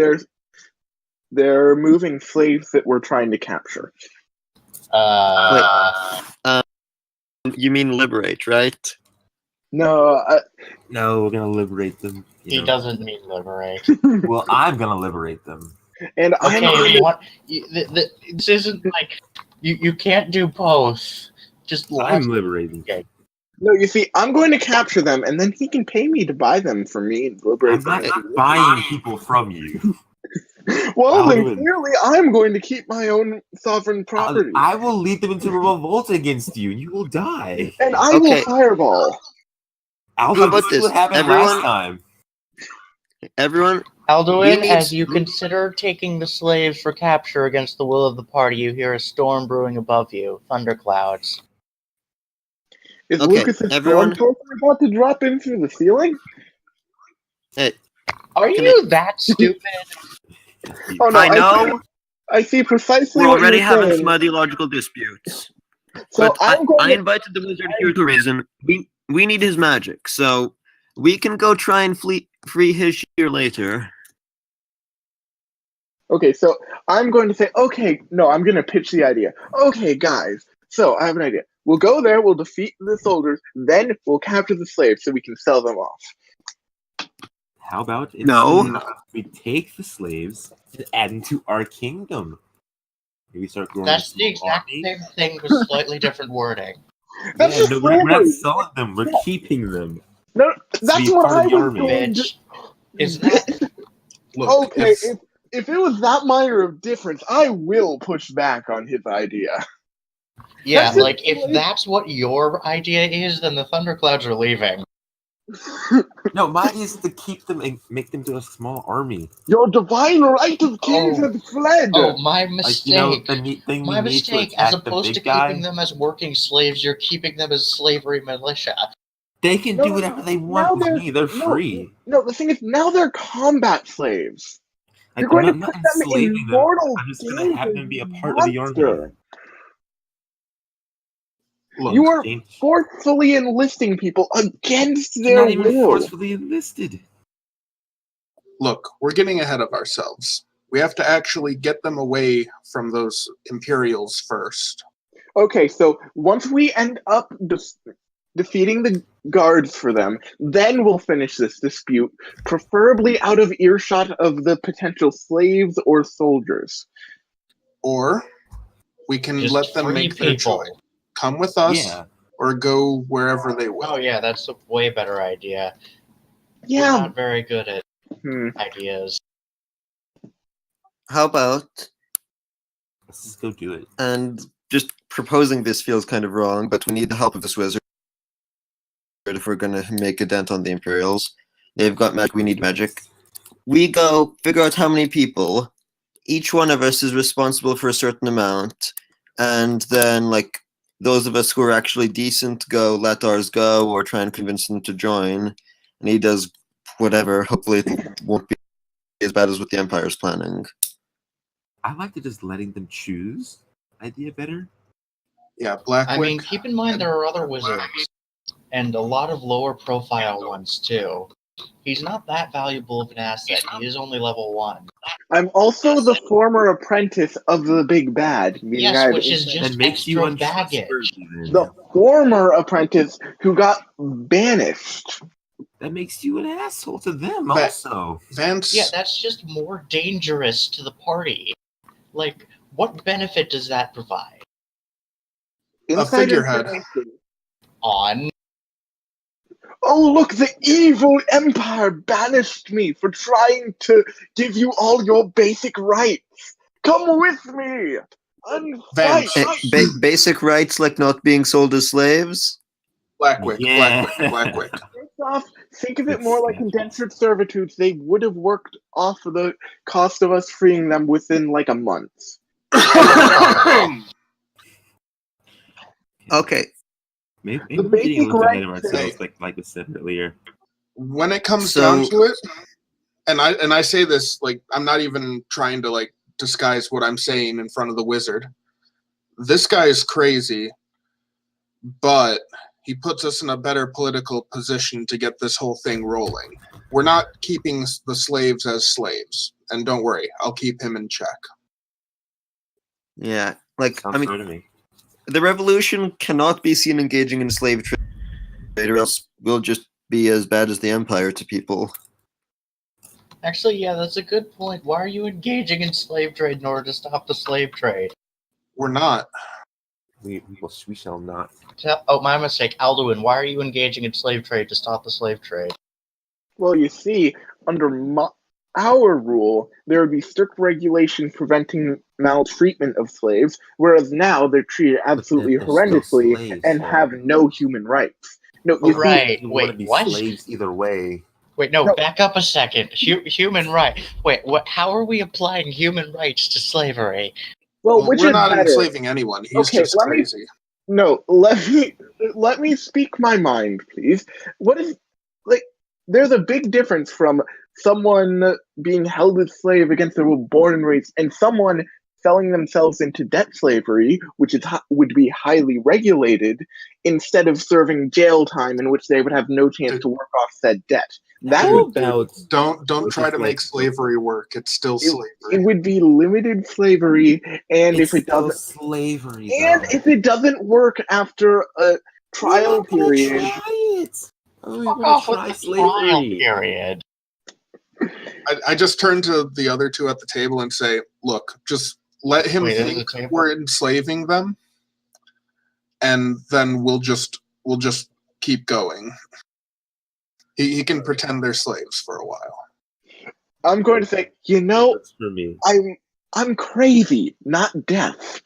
they're moving slaves that we're trying to capture. You mean liberate, right? No, No, we're gonna liberate them. He doesn't mean liberate. Well, I'm gonna liberate them. and I'm going Okay, to, what? This isn't like you can't do both. Just I'm liberating. Okay. no. You see, I'm going to capture them, and then he can pay me to buy them for me and liberate I'm them. not buying people from you. Well, then Alvin. clearly I'm going to keep my own sovereign property, I will lead them into a revolt against you, and you will die. and I will Okay. fireball. Alvin, How about this is what this? happened last time. Everyone, Alduin, need as you some- consider taking the slaves for capture against the will of the party, you hear a storm brewing above you, thunderclouds. Is Okay, Lucas's everyone- storm token about to drop in through the ceiling? Hey, Are Can you that stupid? Oh no, I know I see precisely we're what already you're having saying. some ideological disputes. So But I'm going I to. invited the wizard here to reason. We need his magic, so we can go try and free his shear later. Okay, so I'm going to say, okay, no, I'm going to pitch the idea. Okay, guys, so I have an idea. We'll go there, we'll defeat the soldiers, then we'll capture the slaves so we can sell them off. How about No. we take the slaves and add them to our kingdom? Maybe start growing That's a the small exact army? same thing with slightly different wording. That's Yeah, just no, we're not slavery. selling them. We're keeping them. No, To that's be what part I of the was army. going to. Bitch. Is that Look, Okay, if it was that minor of difference, I will push back on his idea. yeah, That's like just if like- that's what your idea is, then the Thunderclouds are leaving. No, mine is to keep them and make them to a small army. Your divine right of kings Oh. has fled. Oh, my Like, mistake. you know, the neat thing My we need to mistake. As attack the opposed to big guy. keeping them as working slaves, you're keeping them as slavery militia. They can No, do no, whatever they now want with they're- me. They're no, free. No, the thing is, now they're combat slaves. Like, You're going I'm to not put them in enslaving them. mortal I'm just going to have them be a part of the army. monster. look, You are Change. forcefully enlisting people against They're their not even will. forcefully enlisted. look, we're getting ahead of ourselves. We have to actually get them away from those Imperials first. Okay, so once we end up defeating the guards for them, then we'll finish this dispute, preferably out of earshot of the potential slaves or soldiers. Or we can Just let them free make their people. choice. Come with us Yeah. or go wherever they will. Oh yeah, that's a way better idea. We're Yeah. not very good at Hmm. ideas. How about, Let's just go do it. and just proposing this feels kind of wrong, but we need the help of this wizard if we're going to make a dent on the Imperials. They've got magic, we need magic. We go figure out how many people. Each one of us is responsible for a certain amount, and then, like, those of us who are actually decent go let ours go or try and convince them to join, and he does whatever. Hopefully it won't be as bad as what the Empire's planning. I like to just letting them choose idea better. Yeah, Blackwick. I mean, keep in mind there are other wizards, and a lot of lower profile ones too. He's not that valuable of an asset. He is only level 1. I'm also the former apprentice of the big bad. Meaning Yes, I which is That just makes you extra baggage. untrustworthy. Then. the former apprentice who got banished. That makes you an asshole to them But- also. Vance, Yeah, that's just more dangerous to the party. Like, what benefit does that provide? Inside figurehead. information. On Oh, look, the evil empire banished me for trying to give you all your basic rights. Come with me and fight. Vance. Basic rights like not being sold as slaves? Blackwick, Yeah. Blackwick. First off, think of it It's more like snatches. indentured servitudes. They would have worked off of the cost of us freeing them within like a month. Okay. Maybe The we're getting a basic little ahead of right ourselves, like we said earlier. When it comes So- down to it, and I say this like I'm not even trying to like disguise what I'm saying in front of the wizard. This guy is crazy, but he puts us in a better political position to get this whole thing rolling. We're not keeping the slaves as slaves, and don't worry, I'll keep him in check. Yeah. Like, Sounds I mean, fair to me. the revolution cannot be seen engaging in slave trade, or else we'll just be as bad as the Empire to people. Actually, yeah, that's a good point. Why are you engaging in slave trade in order to stop the slave trade? We're not. We shall not. Oh, my mistake. Alduin, why are you engaging in slave trade to stop the slave trade? Well, you see, under our rule, there would be strict regulations preventing maltreatment of slaves, whereas now they're treated absolutely they're still horrendously slaves, and though. have no human rights. No, Oh, you see, right. You want to Wait, be what? slaves either way. Wait, no, No. back up a second. Human right. Wait, what? How are we applying human rights to slavery? well, which We're is not better? enslaving anyone. He's Okay, just let me- crazy. No, let me speak my mind, please. What is like there's a big difference from someone being held as slave against their will, born and raised, and someone selling themselves into debt slavery, which would be highly regulated, instead of serving jail time in which they would have no chance to work off said debt. That would Don't try to make slavery work. It's still slavery. It would be limited slavery, and It's if it doesn't slavery, and though. if it doesn't work after a trial period, Try it. Oh, Fuck off with the trial period. I just turn to the other two at the table and say, look, just let him think we're enslaving them, and then we'll just keep going. He can pretend they're slaves for a while. I'm going to say, That's for me. I'm crazy, not deaf.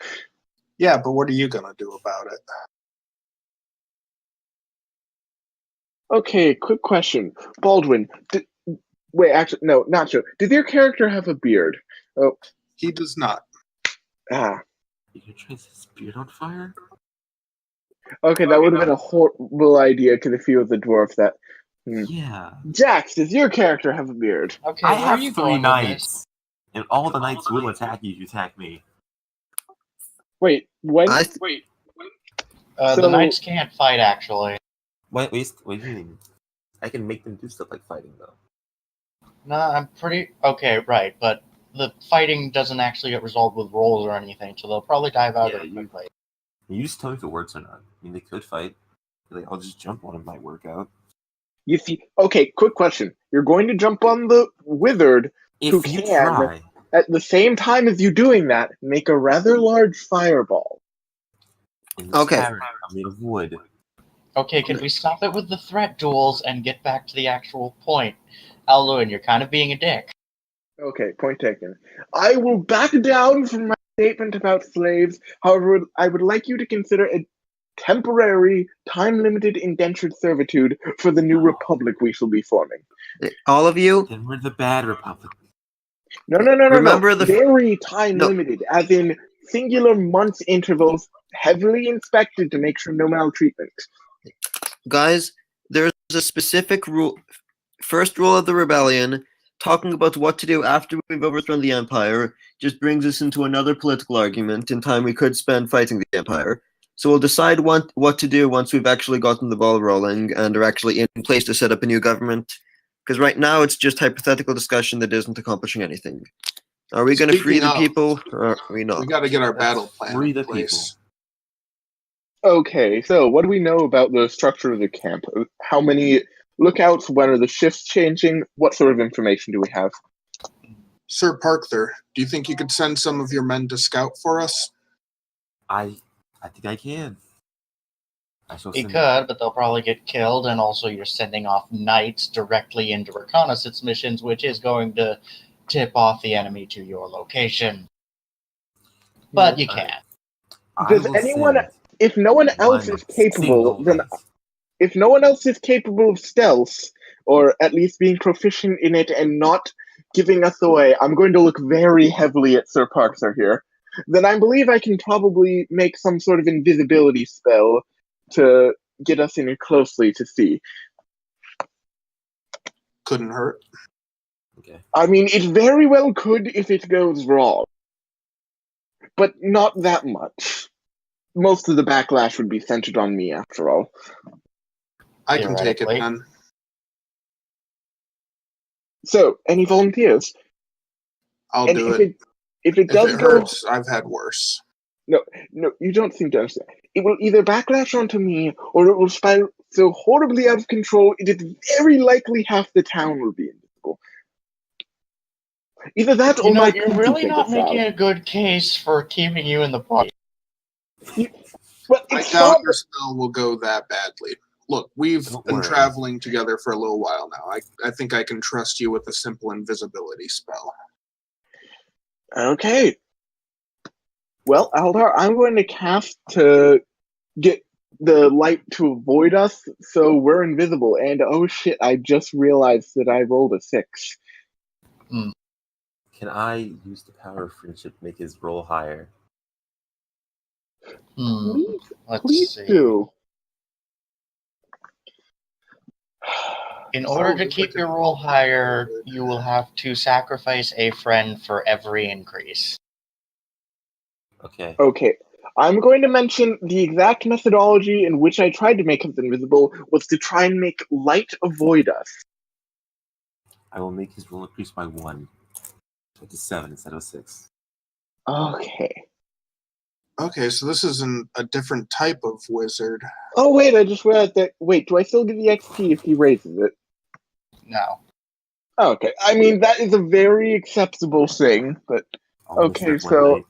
Yeah, but what are you gonna do about it? Okay, quick question. Baldwin, wait, actually, no, not sure. Did your character have a beard? Oh. He does not. You can trace his beard on fire? Okay, that would have been a horrible idea because if he was a dwarf, that... Yeah. Jax, does your character have a beard? Okay, I have 3 knights, and all the knights will attack you if you attack me. Wait, when? The knights can't fight, actually. What do you mean? I can make them do stuff like fighting, though. No, I'm pretty... Okay, right, but the fighting doesn't actually get resolved with rolls or anything, so they'll probably dive out of it quickly. You just tell me if it works or not. I mean, they could fight. Like, I'll just jump on it, might work out. You see, okay, quick question. You're going to jump on the withered who can, try. at the same time as you doing that, make a rather large fireball. Okay. Made of wood. Okay, can we stop it with the threat duels and get back to the actual point? Aldar, you're kind of being a dick. Okay, point taken. I will back down from my statement about slaves. However, I would like you to consider a temporary, time-limited indentured servitude for the new republic we shall be forming. All of you? Then we're the bad republic. No. Remember the very time-limited, as in singular months intervals, heavily inspected to make sure no maltreatment. Guys, there's a specific rule. First rule of the rebellion, talking about what to do after we've overthrown the Empire, just brings us into another political argument in time we could spend fighting the Empire. So we'll decide what to do once we've actually gotten the ball rolling and are actually in place to set up a new government. Because right now it's just hypothetical discussion that isn't accomplishing anything. Are we going to free the people, or are we not? We got to get our battle plan free in the place. Okay, so what do we know about the structure of the camp? How many lookouts? When are the shifts changing? What sort of information do we have? Sir Parker, do you think you could send some of your men to scout for us? I think I can. You could, but they'll probably get killed, and also you're sending off knights directly into reconnaissance missions, which is going to tip off the enemy to your location. But you can. Does anyone, if no one else is capable, then if no one else is capable of stealth, or at least being proficient in it and not giving us away, I'm going to look very heavily at Sir Parker here. Then I believe I can probably make some sort of invisibility spell to get us in closely to see. Couldn't hurt. Okay. I mean, it very well could if it goes wrong. But not that much. Most of the backlash would be centered on me, after all. I can take it, then. So, any volunteers? I'll do it. If it does go... hurts, I've had worse. No, you don't seem to understand. It will either backlash onto me, or it will spiral so horribly out of control, it is very likely half the town will be invisible. Either that or my... You're really not making a good case for keeping you in the party. I doubt your spell will go that badly. Look, we've been traveling together for a little while now. I think I can trust you with a simple invisibility spell. Okay. Well, Aldar, I'm going to cast to get the light to avoid us, so we're invisible. And oh shit, I just realized that I rolled a 6. Can I use the power of friendship to make his roll higher? Please do. In order to keep your roll higher, you will have to sacrifice a friend for every increase. Okay. Okay. I'm going to mention the exact methodology in which I tried to make us invisible was to try and make light avoid us. I will make his roll increase by 1. So it's 7 instead of 6. Okay. Okay, so this is a different type of wizard. Oh, wait, I just read that. Wait, do I still get the XP if he raises it? No. Okay. I mean, that is a very acceptable thing, but Only okay, except one so night.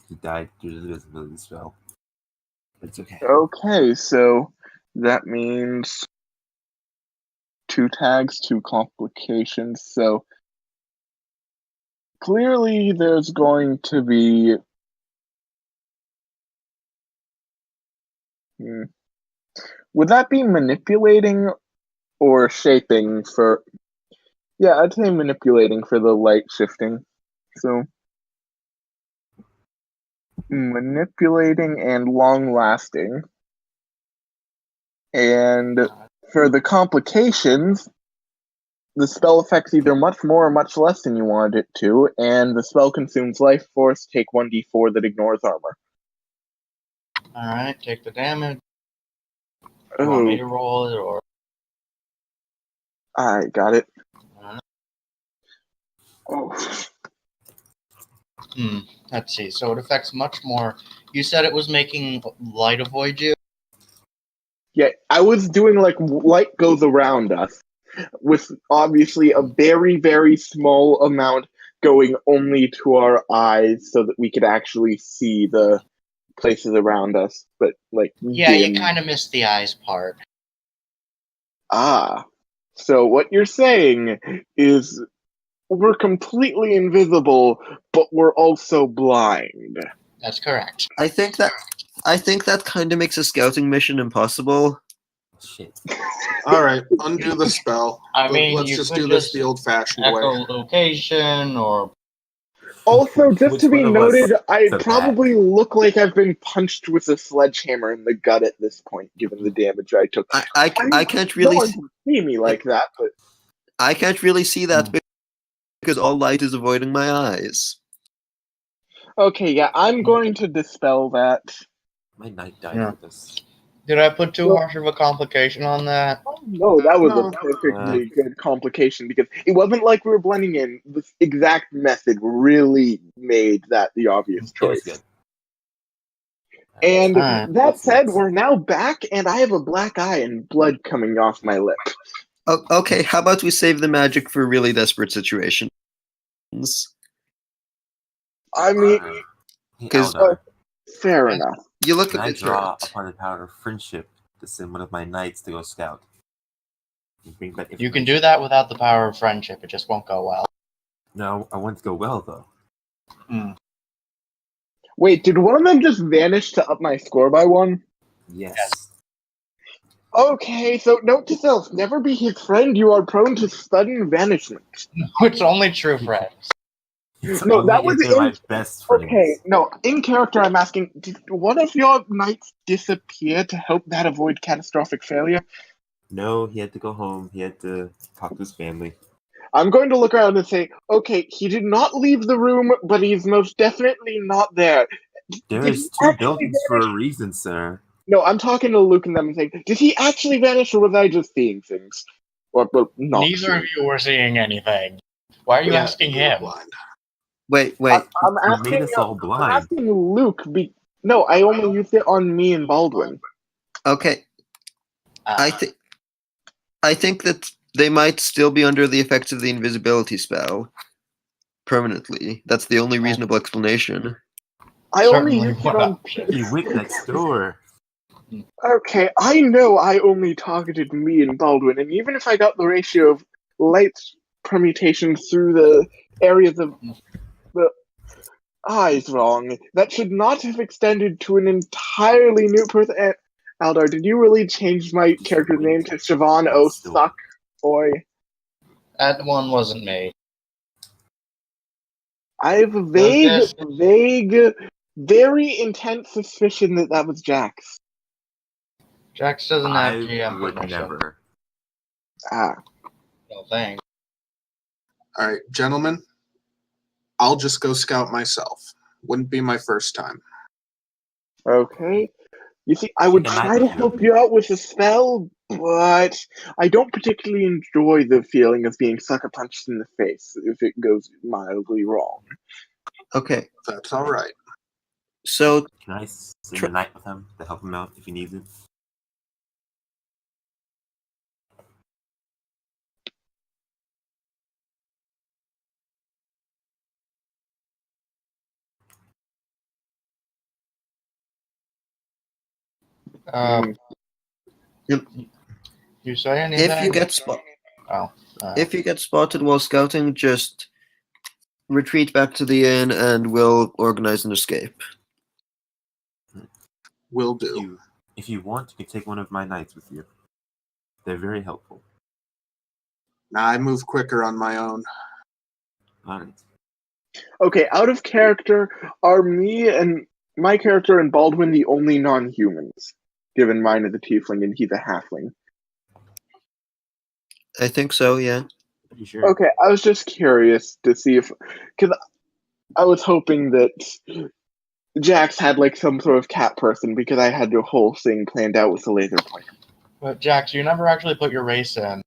He died due to the invisibility spell. It's okay. okay, so that means 2 tags, 2 complications. So clearly there's going to be would that be manipulating or shaping for yeah, I'd say manipulating for the light shifting. So manipulating and long lasting. And for the complications, the spell affects either much more or much less than you wanted it to, and the spell consumes life force, take 1d4 that ignores armor. Alright, take the damage. You want me to roll it, or? I got it. Alright. Oh. Let's see. So it affects much more. You said it was making light avoid you? Yeah, I was doing like light goes around us, with obviously a very, very small amount going only to our eyes so that we could actually see the places around us. But like, Yeah, you kind of missed the eyes part. Ah. So what you're saying is we're completely invisible, but we're also blind. That's correct. I think that kind of makes a scouting mission impossible. Shit. All right, undo the spell. I mean, let's you just could do this just the old-fashioned way. echolocation, or Also, just Which to be one of us noted, I said probably look like I've been punched with a sledgehammer in the gut at this point, given the damage I took. I can't No really one can see me like that, but I can't really see that because all light is avoiding my eyes. okay, yeah, I'm going to dispel that. My knight died Yeah. with this. did I put too Well- harsh of a complication on that? No, that was No. a perfectly good complication because it wasn't like we were blending in. This exact method really made that the obvious It was choice. good. And Alright. that What's said, next? we're now back, and I have a black eye and blood coming off my lip. Oh, okay, how about we save the magic for really desperate situations? I mean, Hey, 'Cause- Aldar, fair enough. You look can a I bit draw hurt. upon the power of friendship to send one of my knights to go scout? And bring back You can information? do that without the power of friendship. It just won't go well. No, I want it to go well though. Wait, did one of them just vanish to up my score by 1? Yes. Okay, so note to self, never be his friend, you are prone to sudden vanishment. It's only true friends. It's No, only that was if they're my in- best friends. Okay, no, in character I'm asking, did one of your knights disappear to help that avoid catastrophic failure? No, he had to go home. He had to talk to his family. I'm going to look around and say, okay, he did not leave the room, but he's most definitely not there. There's he 2 actually buildings for vanish? a reason, sir. No, I'm talking to Luke and them and saying, did he actually vanish or was I just seeing things? Or not Neither seeing. of you were seeing anything. Why are you Yeah, asking you were him? blind. Wait. I'm He asking, made us all I'm blind. asking Luke. No, I only used it on me and Baldwin. Okay, Uh, I think that they might still be under the effects of the invisibility spell permanently. That's the only reasonable explanation. I only Certainly used it on would. Peter. He went next door. Okay, I know I only targeted me and Baldwin, and even if I got the ratio of light permutations through the areas of the eyes wrong, that should not have extended to an entirely new person. Aldar, did you really change my character's name to Siobhan Oh Suck Boy? That one wasn't me. I have a vague, very intense suspicion that that was Jax. Jax doesn't have I GM would permission. never. Ah, No thanks. All right, gentlemen, I'll just go scout myself. Wouldn't be my first time. okay. You see, I would Take a night try to with you. help you out with the spell, but I don't particularly enjoy the feeling of being sucker punched in the face if it goes mildly wrong. Okay, That's all right. so Can I spend the night with him to help him out if he needs it? Hmm. You say anything? if you get spot, Oh. if you get spotted while scouting, just retreat back to the inn, and we'll organize an escape. Will do. If you want, you can take one of my knights with you. They're very helpful. Nah, I move quicker on my own. All right. Okay, out of character, are me and my character and Baldwin the only non-humans? Given mine is a tiefling and he's a halfling. I think so. Yeah. Pretty sure. Okay, I was just curious to see if, because I was hoping that Jax had like some sort of cat person because I had the whole thing planned out with the laser pointer. But Jax, you never actually put your race in.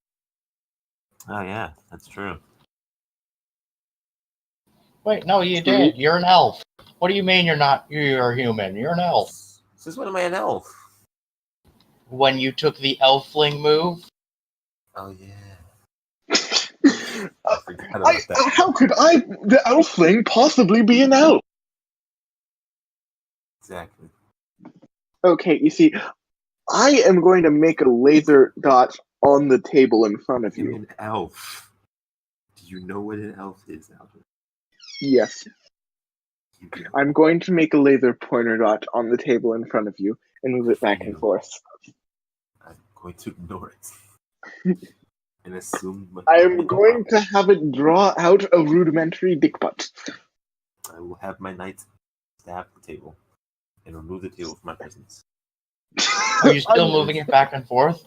Oh yeah, that's true. Wait, no, you did. You're an elf. What do you mean you're not? You're a human. You're an elf. Since when am I an elf? When you took the elfling move, Oh yeah. I forgot about that. How could I, the elfling, possibly be an elf? Exactly. Okay, you see, I am going to make a laser dot on the table in front of I'm you. an elf. Do you know what an elf is, Aldar? Yes. You do. I'm going to make a laser pointer dot on the table in front of you and move it back and forth. I'm going to ignore it. And assume I am going to have it draw out a rudimentary dick butt. I will have my knights stab the table and remove the table from my presence. are you still moving it back and forth?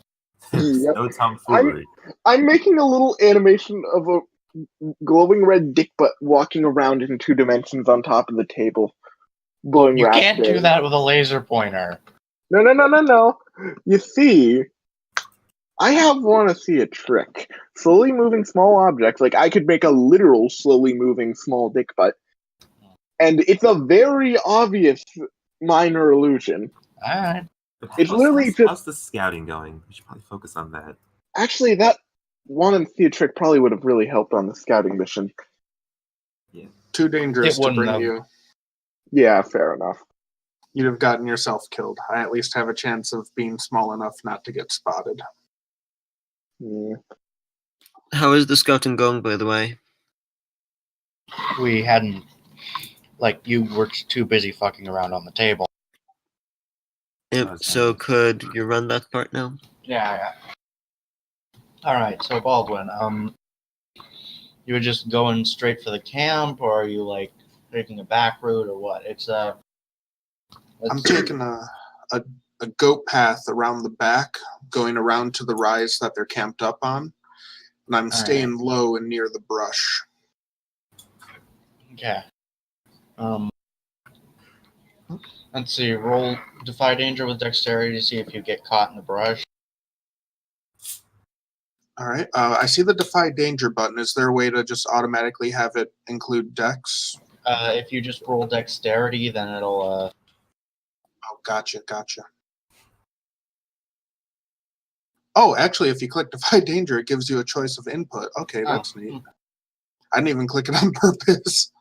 Yep. No tomfoolery. I'm making a little animation of a glowing red dick butt walking around in 2 dimensions on top of the table, blowing You can't do raspberries. that with a laser pointer. No. You see, I want to see a trick. Slowly moving small objects, like I could make a literal slowly moving small dick butt. And it's a very obvious minor illusion. Alright. But It's literally just... how's the scouting going? We should probably focus on that. Actually, that wanting to see a trick probably would have really helped on the scouting mission. Yeah. Too dangerous It to wouldn't bring have. you. Yeah, fair enough. You'd have gotten yourself killed. I at least have a chance of being small enough not to get spotted. Yeah. How is the scouting going, by the way? We hadn't. Like, you were too busy fucking around on the table. So could you run that part now? Yeah. Alright, so Baldwin, you were just going straight for the camp, or are you, like, taking a back route, or what? It's, I'm taking a goat path around the back, going around to the rise that they're camped up on, and I'm staying low and near the brush. Okay. Let's see, roll Defy Danger with Dexterity to see if you get caught in the brush. All right. I see the Defy Danger button. Is there a way to just automatically have it include Dex? If you just roll Dexterity, then it'll, Oh, gotcha. Oh, actually, if you click Defy Danger, it gives you a choice of input. Okay, that's neat. I didn't even click it on purpose.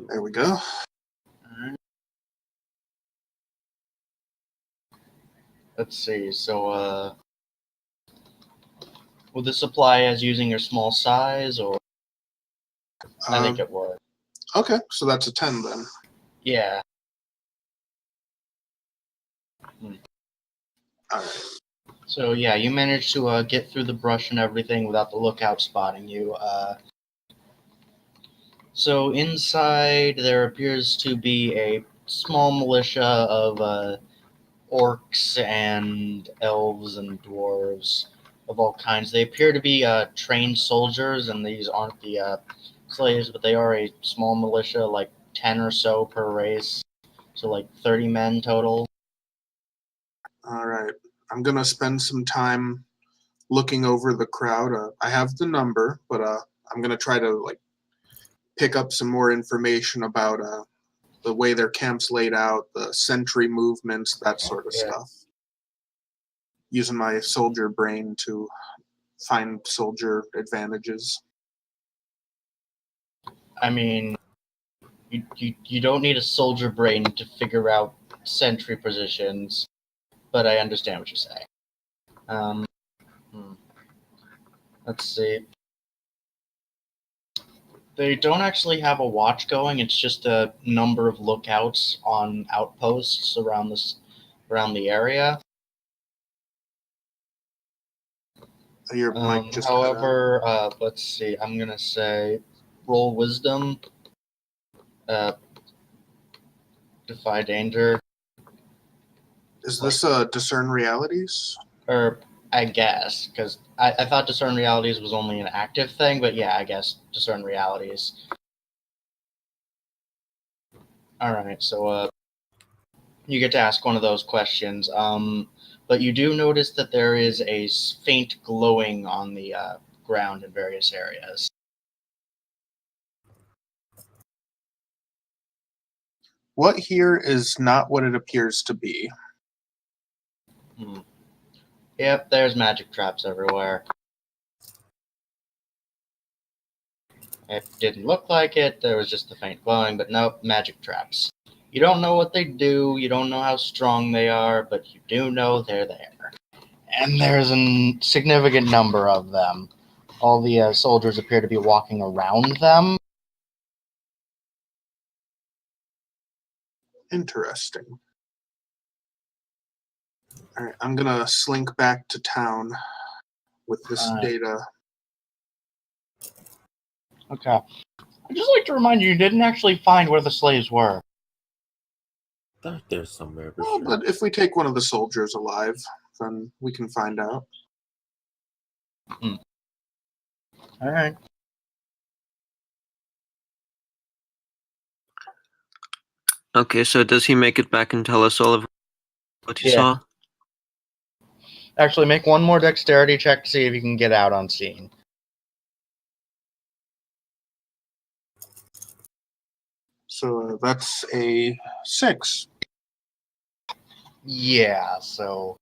There we go. Let's see, so, would this apply as using your small size, or? I think it would. Okay, so that's a 10 then. Yeah. Alright. So, yeah, you managed to get through the brush and everything without the lookout spotting you. So inside there appears to be a small militia of orcs and elves and dwarves of all kinds. They appear to be trained soldiers, and these aren't the slaves, but they are a small militia, like 10 or so per race. So like 30 men total. All right. I'm going to spend some time looking over the crowd. I have the number, but I'm going to try to pick up some more information about the way their camp's laid out, the sentry movements, that sort of stuff. Using my soldier brain to find soldier advantages. I mean, you don't need a soldier brain to figure out sentry positions, but I understand what you're saying. Let's see. They don't actually have a watch going. It's just a number of lookouts on outposts around the area. Your mic just however, let's see. I'm gonna say, roll wisdom. Defy danger. Is this discern realities? Or I guess, because I thought discern realities was only an active thing, but yeah, I guess discern realities. All right, so you get to ask one of those questions. But you do notice that there is a faint glowing on the ground in various areas. What here is not what it appears to be? Yep, there's magic traps everywhere. It didn't look like it. There was just the faint glowing, but nope, magic traps. You don't know what they do. You don't know how strong they are, but you do know they're there. And there's a significant number of them. All the soldiers appear to be walking around them. Interesting. All right, I'm gonna slink back to town with this data. Okay. I'd just like to remind you didn't actually find where the slaves were. They're there somewhere. For Well, sure. but if we take one of the soldiers alive, then we can find out. All right. Okay, so does he make it back and tell us all of what he saw? Actually, make one more dexterity check to see if you can get out unseen. So that's a 6. Yeah, so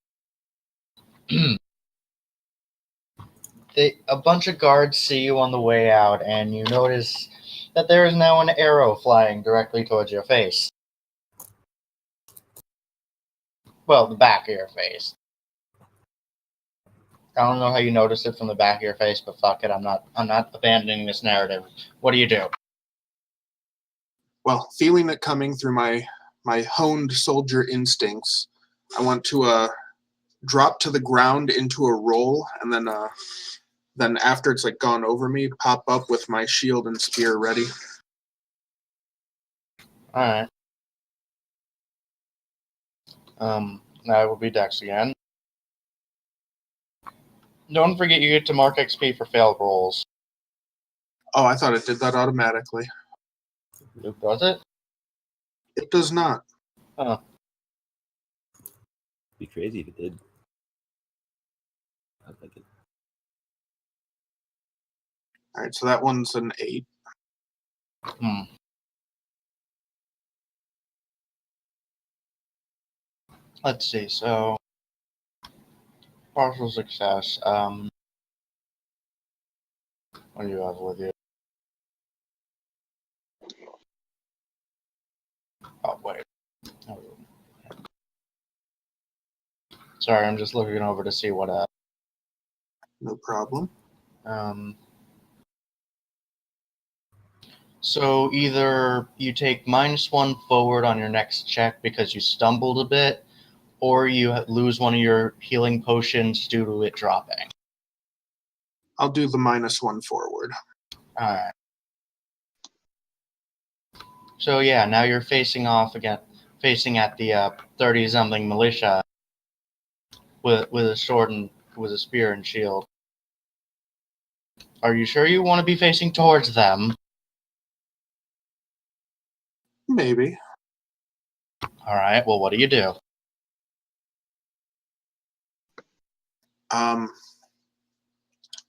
a bunch of guards see you on the way out, and you notice that there is now an arrow flying directly towards your face. Well, the back of your face. I don't know how you noticed it from the back of your face, but fuck it, I'm not abandoning this narrative. What do you do? Well, feeling it coming through my honed soldier instincts, I want to drop to the ground into a roll, and then after it's gone over me, pop up with my shield and spear ready. All right. That will be Dex again. Don't forget you get to mark XP for failed rolls. Oh, I thought it did that automatically. Does it? It does not. Oh. Be crazy if it did. I'd like it. All right, so that one's an 8. Let's see, so partial success. What do you have with you? Oh, wait. Sorry, I'm just looking over to see what No problem. So either you take -1 forward on your next check because you stumbled a bit, or you lose one of your healing potions due to it dropping. I'll do the -1 forward. Alright. So yeah, now you're facing off facing at the 30-something militia with a sword and with a spear and shield. Are you sure you want to be facing towards them? Maybe. All right. Well, what do you do?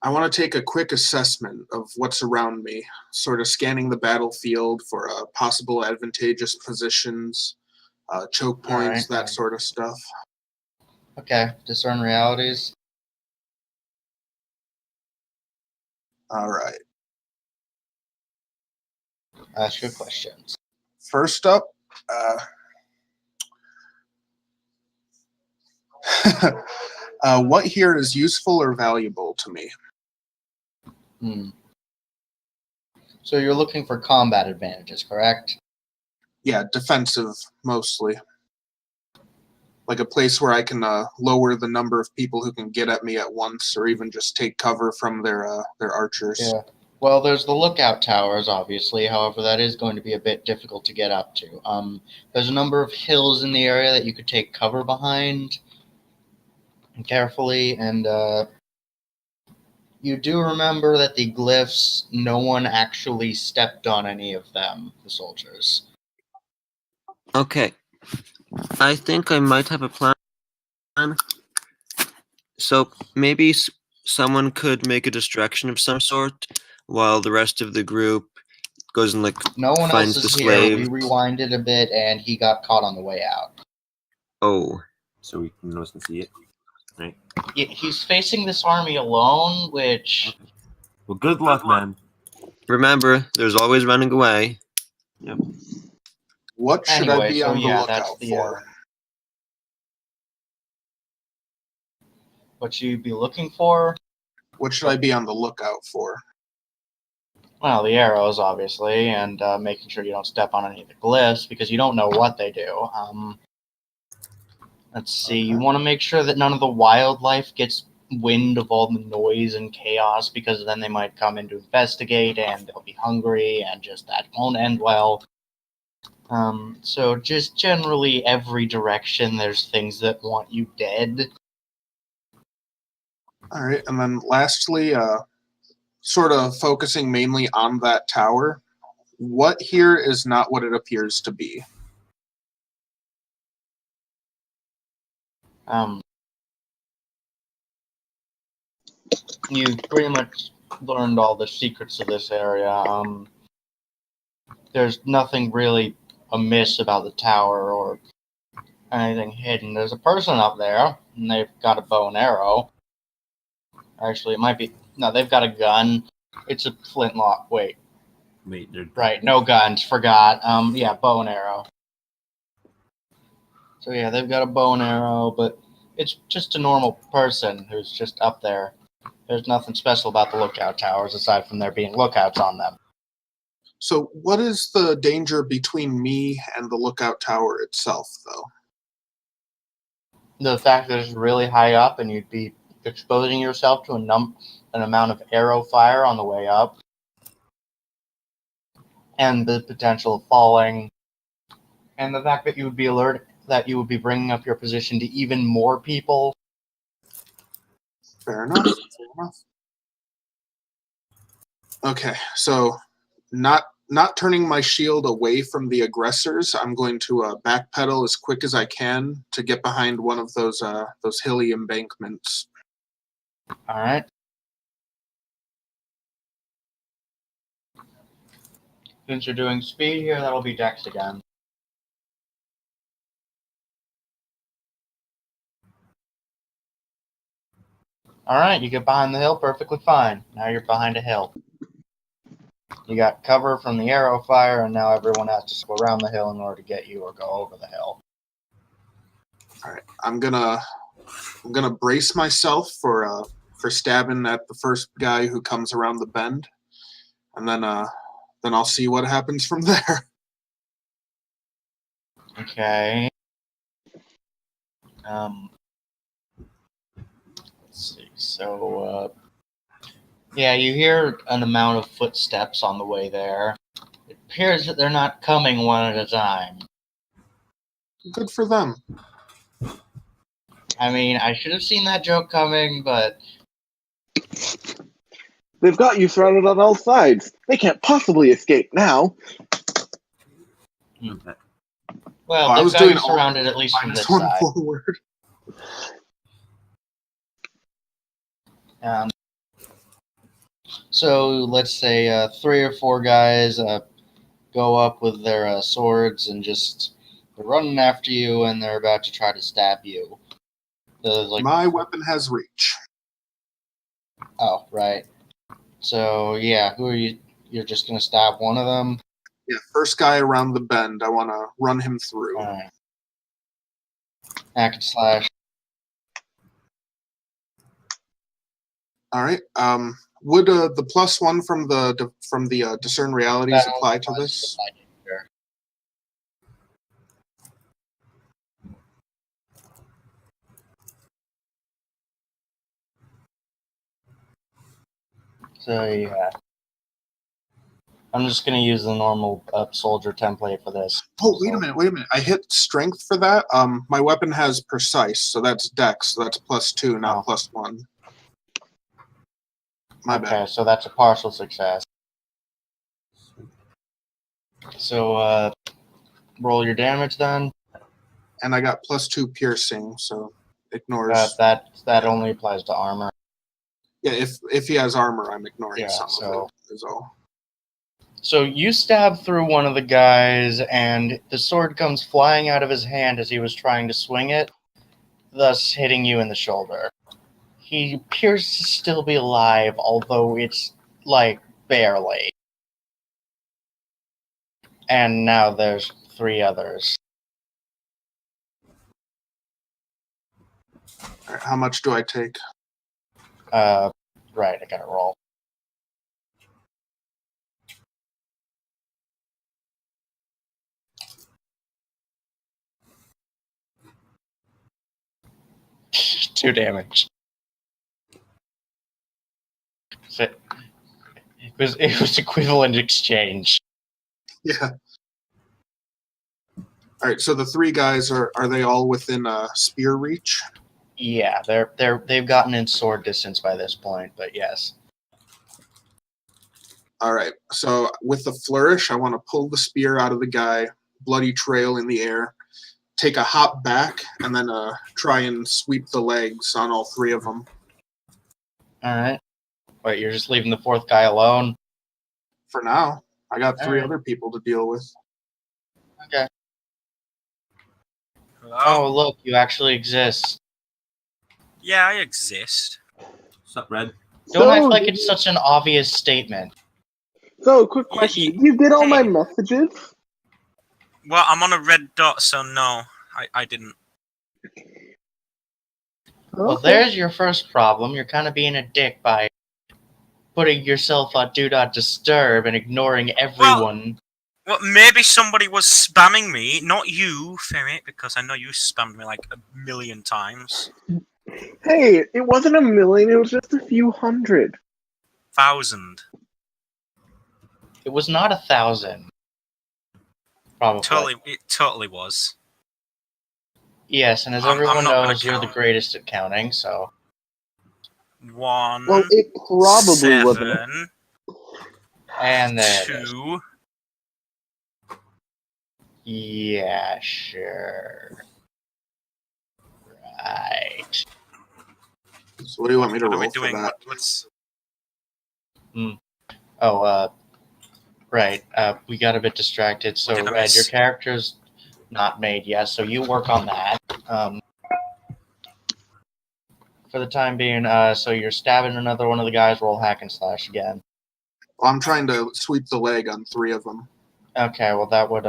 I want to take a quick assessment of what's around me, sort of scanning the battlefield for possible advantageous positions, choke points, Alright. that sort of stuff. Okay. Discern realities. All right. Ask your questions. First up, what here is useful or valuable to me? So you're looking for combat advantages, correct? Yeah, defensive mostly. Like a place where I can lower the number of people who can get at me at once, or even just take cover from their archers. Yeah. Well, there's the lookout towers, obviously. However, that is going to be a bit difficult to get up to. There's a number of hills in the area that you could take cover behind carefully, and you do remember that the glyphs, no one actually stepped on any of them, the soldiers. Okay. I think I might have a plan. So maybe someone could make a distraction of some sort while the rest of the group goes and No one finds else the is here. slave. We rewinded a bit, and he got caught on the way out. Oh. So we can notice and see it. Right. Yeah, he's facing this army alone, which... Okay. Well, good luck, man. Remember, there's always running away. Yep. What should I be on the that's lookout for? What you'd be looking for? What should I be on the lookout for? Well, the arrows, obviously, and making sure you don't step on any of the glyphs, because you don't know what they do. Let's see, you want to make sure that none of the wildlife gets wind of all the noise and chaos, because then they might come in to investigate, and they'll be hungry, and just that won't end well. So just generally every direction there's things that want you dead. All right, and then lastly, sort of focusing mainly on that tower, what here is not what it appears to be? You pretty much learned all the secrets of this area. There's nothing really amiss about the tower or anything hidden. There's a person up there, and they've got a bow and arrow. Actually, it might be... No, they've got a gun. It's a flintlock. Wait, they're... Right, no guns. Forgot. Yeah, bow and arrow. So yeah, they've got a bow and arrow, but it's just a normal person who's just up there. There's nothing special about the lookout towers aside from there being lookouts on them. So what is the danger between me and the lookout tower itself, though? The fact that it's really high up and you'd be exposing yourself to an amount of arrow fire on the way up, and the potential of falling, and the fact that you would be alert that you would be bringing up your position to even more people. Fair enough. Fair enough. Okay, so not turning my shield away from the aggressors, I'm going to backpedal as quick as I can to get behind one of those hilly embankments. All right. Since you're doing speed here, that'll be Dex again. All right, you get behind the hill perfectly fine. Now you're behind a hill. You got cover from the arrow fire, and now everyone has to go around the hill in order to get you or go over the hill. All right, I'm gonna brace myself for stabbing at the first guy who comes around the bend, and then I'll see what happens from there. Okay. Let's see. So, yeah, you hear an amount of footsteps on the way there. It appears that they're not coming one at a time. Good for them. I mean, I should have seen that joke coming, but They've got you surrounded on all sides. They can't possibly escape now. Okay. well, I they've was got doing you surrounded at least from minus this one side. forward. So let's say 3 or 4 guys go up with their swords and just they're running after you, and they're about to try to stab you. My weapon has reach. Oh, right. So yeah, who are you? You're just gonna stab one of them. Yeah, first guy around the bend. I want to run him through. All right. Hack and slash. All right. Would the +1 from the discern realities apply to this? Sure. So yeah, I'm just gonna use the normal soldier template for this. Oh, wait a minute. I hit strength for that. My weapon has precise, so that's dex, so that's +2, not +1. My Okay, bad. so that's a partial success. So roll your damage then. And I got +2 piercing, so ignores. That only applies to armor. Yeah, if he has armor, I'm ignoring some of it. Is all. So you stab through one of the guys, and the sword comes flying out of his hand as he was trying to swing it, thus hitting you in the shoulder. He appears to still be alive, although it's, like, barely. And now there's 3 others. All right, how much do I take? Right, I gotta roll. Two damage. So it was equivalent exchange. Yeah. All right, so the 3 guys are they all within spear reach? Yeah, they've gotten in sword distance by this point, but yes. All right, so with the flourish, I want to pull the spear out of the guy, bloody trail in the air, take a hop back, and then try and sweep the legs on all 3 of them. All right. Wait, you're just leaving the 4th guy alone? For now, I got 3 All right. other people to deal with. Okay. Hello? Oh, look, you actually exist. Yeah, I exist. What's up, Red? Don't act like it's such an obvious statement. So, quick question. Did you get all my messages? Well, I'm on a red dot, so no, I didn't. Well, there's your first problem. You're kind of being a dick by putting yourself on Do Not Disturb and ignoring everyone. Well, maybe somebody was spamming me, not you, Ferret, because I know you spammed me like 1,000,000 times. Hey, it wasn't 1,000,000, it was just a few hundred. 1,000. It was not 1,000. Probably. It totally was. Yes, and as everyone knows, you're the greatest at counting, so... 1. Well, it probably 7, wasn't. And there 2. Yeah, sure. Right. So what do you want me to What are roll we doing? for that? What's... Right. We got a bit distracted. So, did I Red, miss? your character's not made yet, so you work on that. For the time being, so you're stabbing another one of the guys, roll hack and slash again. Well, I'm trying to sweep the leg on 3 of them. Okay, well that would,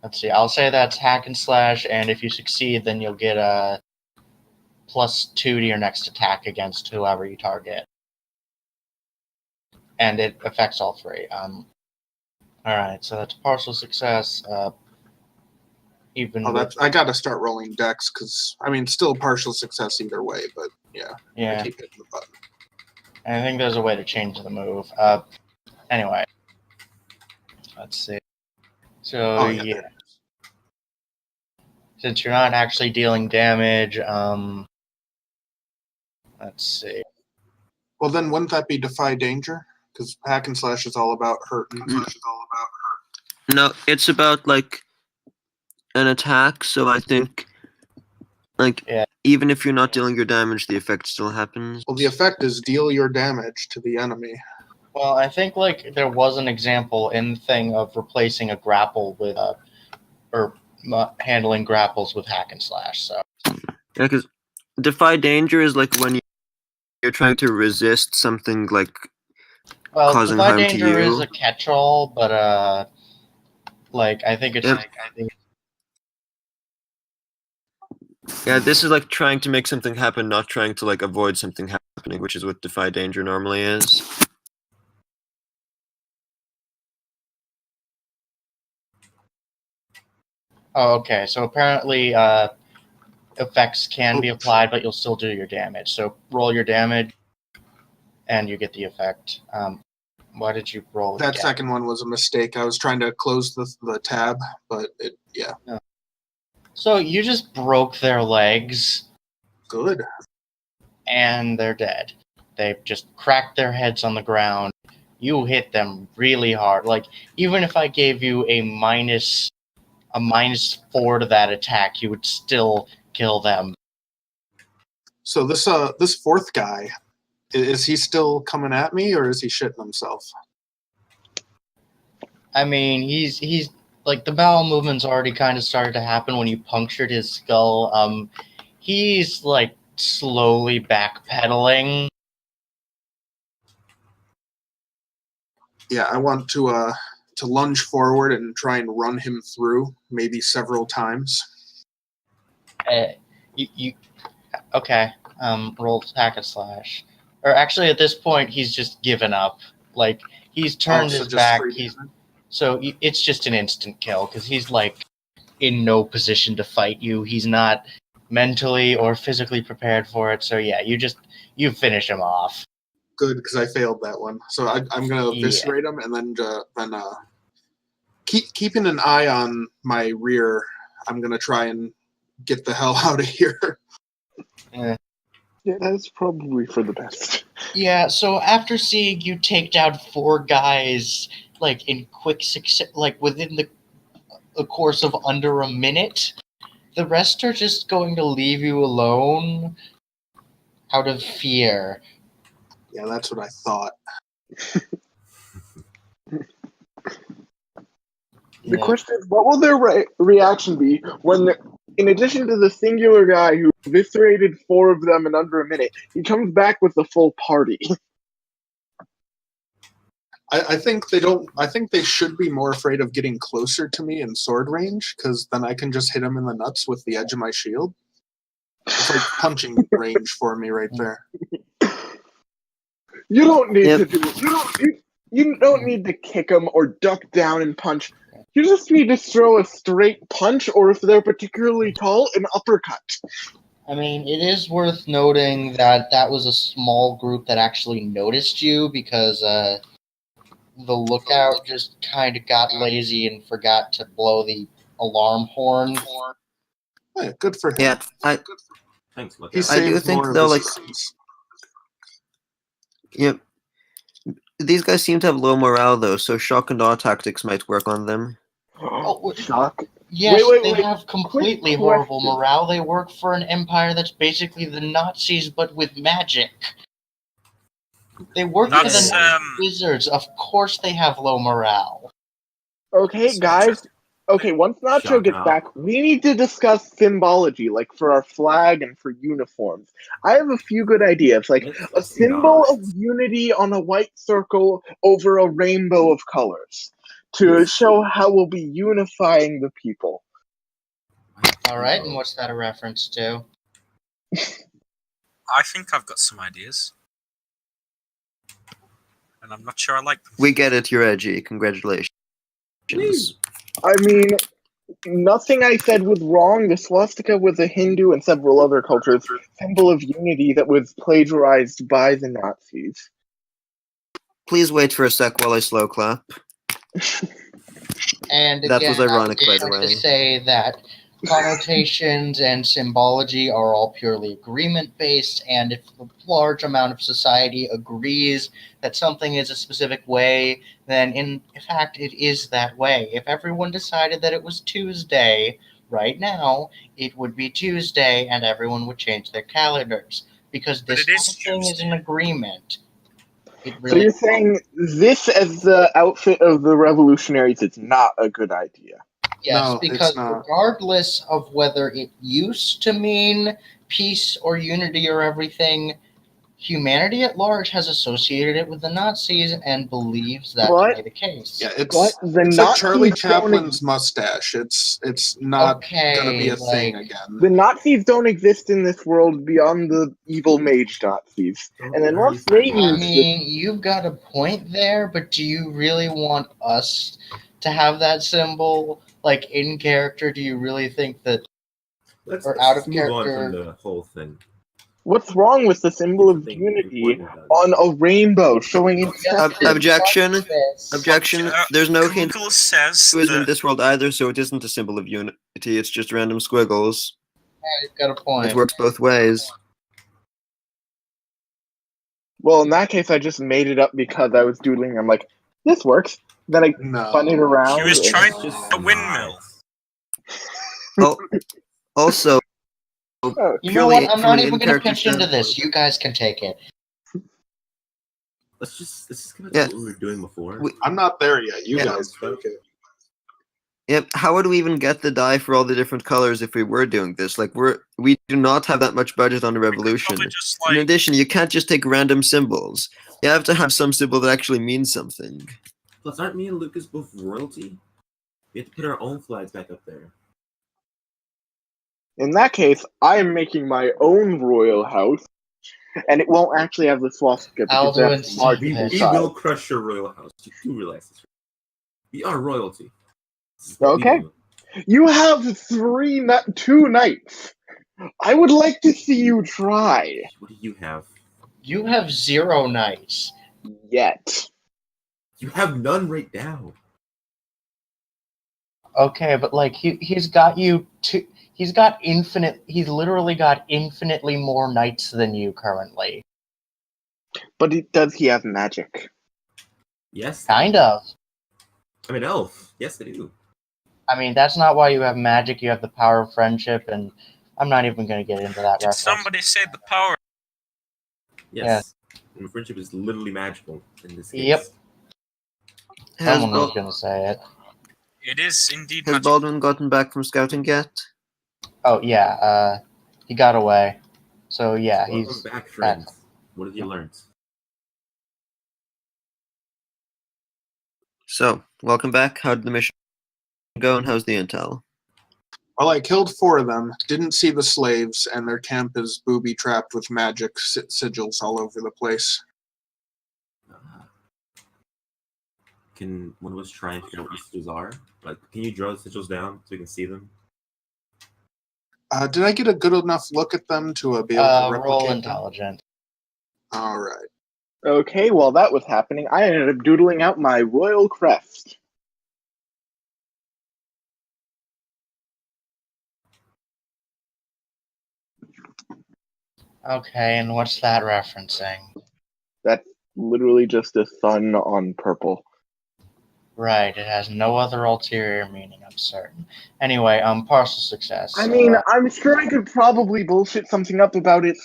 let's see, I'll say that's hack and slash, and if you succeed, then you'll get a +2 to your next attack against whoever you target. And it affects all 3. Alright, so that's a partial success. I got to start rolling dex because still a partial success either way. But yeah. I keep hitting the button. I think there's a way to change the move. Anyway, let's see. So yeah. since you're not actually dealing damage, let's see. Well, then wouldn't that be defy danger? Because hack and slash is all about hurting. No, it's about like an attack. So I think, like, Yeah. even if you're not dealing your damage, the effect still happens. Well, the effect is deal your damage to the enemy. Well, I think like there was an example in the thing of replacing a grapple with handling grapples with hack and slash. So Yeah, because defy danger is like when you're trying to resist something like causing defy harm to danger is you. a catch-all, but like I think it's Yep. Yeah, this is like trying to make something happen, not trying to like avoid something happening, which is what defy danger normally is. Oh, okay. So apparently, effects can be applied, but you'll still do your damage. So roll your damage, and you get the effect. Why did you roll it That again? second one was a mistake. I was trying to close the tab, but yeah. So you just broke their legs, Good. and they're dead. They just cracked their heads on the ground. You hit them really hard. Like, even if I gave you a minus 4 to that attack, you would still kill them. So this fourth guy, is he still coming at me, or is he shitting himself? I mean, he's like, the bowel movement's already kind of started to happen when you punctured his skull. He's like slowly backpedaling. Yeah, I want to lunge forward and try and run him through, maybe several times. You okay? Roll hack and slash. Or actually, at this point, he's just given up. Like, he's turned his back. It's just an instant kill because he's like in no position to fight you. He's not mentally or physically prepared for it. So yeah, you finish him off. Good, because I failed that one. So I'm gonna eviscerate him, and then keeping an eye on my rear. I'm gonna try and get the hell out of here. Yeah, that's probably for the best. Yeah, so after seeing you take down 4 guys, like, in quick success, like, within the course of under a minute, the rest are just going to leave you alone out of fear. Yeah, that's what I thought. The question is, what will their reaction be when, in addition to the singular guy who eviscerated 4 of them in under a minute, he comes back with the full party? I think they don't. I think they should be more afraid of getting closer to me in sword range, because then I can just hit them in the nuts with the edge of my shield. It's like punching range for me right there. You don't need to do it. You don't need to kick them or duck down and punch. You just need to throw a straight punch, or if they're particularly tall, an uppercut. I mean, it is worth noting that was a small group that actually noticed you because the lookout just kind of got lazy and forgot to blow the alarm horn. Yeah, good for him. Yeah, Thanks, look. I do think though, like, yep. These guys seem to have low morale though, so shock and awe tactics might work on them. Shock. Yes, Wait. they have completely horrible morale. They work for an empire that's basically the Nazis, but with magic. They work for the wizards. Of course they have low morale. Okay, guys. Okay, once Nacho gets back, we need to discuss symbology, like for our flag and for uniforms. I have a few good ideas, like a symbol of unity on a white circle over a rainbow of colors, to show how we'll be unifying the people. Alright, and what's that a reference to? I think I've got some ideas. And I'm not sure I like them. We get it, you're edgy. Congratulations. I mean, nothing I said was wrong. The swastika was a Hindu and several other cultures' symbol of unity that was plagiarized by the Nazis. Please wait for a sec while I slow clap. And that again, was ironic, by the I way. to say that connotations and symbology are all purely agreement-based, and if a large amount of society agrees that something is a specific way, then in fact it is that way. If everyone decided that it was Tuesday right now, it would be Tuesday and everyone would change their calendars, because But this it is whole thing is an Tuesday. agreement. It So really you're saying this as the outfit of the revolutionaries is not a good idea? Yes, No, it's because not. regardless of whether it used to mean peace or unity or everything, humanity at large has associated it with the Nazis and believes that to But be the case. Yeah, but the it's like Charlie Nazis don't Chaplin's mustache. It's not gonna be Okay, a thing like, again. the Nazis don't exist in this world beyond the evil mage Nazis, and unless they I use this, mean, you've got a point there, but do you really want us to have that symbol? Like, in character, do you really think that, Let's or out just of move on from character? the whole thing. what's wrong with the symbol There's of something unity important about it. on a rainbow showing Yes, acceptance? Objection. this. Objection. There's no hint Google says to in that this world either, so it isn't a symbol of unity. It's just random squiggles. You've got a point. It works both ways. Well, in that case, I just made it up because I was doodling. I'm like, this works. Then I spun it No. around. she was and- trying It's just a windmill. Also, You know purely what? I'm from not an even going to in-character pitch into standpoint. this. You guys can take it. Let's just go back Yeah. to what we were doing before. I'm not there yet. You Yeah. guys take it. Yep. How would we even get the dye for all the different colors if we were doing this? Like we do not have that much budget on the revolution. Probably just In like addition, you can't just take random symbols. You have to have some symbol that actually means something. Plus, aren't me and Lucas both royalty? We have to put our own flags back up there. In that case, I am making my own royal house, and it won't actually have the swastika I'll because do that's it smart We inside. will crush your royal house. You do realize this. We are royalty. This is what we Okay. do. You have two knights. I would like to see you try. What do you have? You have 0 knights. Yet. You have none right now. Okay, but like he's got you two. He's got infinite. He's literally got infinitely more knights than you currently. But does he have magic? Yes. Kind of. I'm an elf. Yes, I do. I mean, that's not why you have magic. You have the power of friendship, and I'm not even going to get into that did reference. somebody say the power? Yes. And friendship is literally magical in this case. Yep. Has, Someone was going to say it. It is indeed has magical. Baldwin gotten back from scouting yet? Oh yeah, he got away. So yeah, Welcome he's back, friends. What have you learned? So, welcome back. How did the mission go, and how's the intel? Well, I killed 4 of them, didn't see the slaves, and their camp is booby-trapped with magic sigils all over the place. Can one of us try and figure out what these sigils are? Like, can you draw the sigils down so we can see them? Did I get a good enough look at them to be able to replicate roll them? intelligent. All right. Okay, while that was happening, I ended up doodling out my royal crest. Okay, and what's that referencing? That's literally just a sun on purple. Right, it has no other ulterior meaning, I'm certain. Anyway, partial success. I so, mean, I'm sure I could probably bullshit something up about it.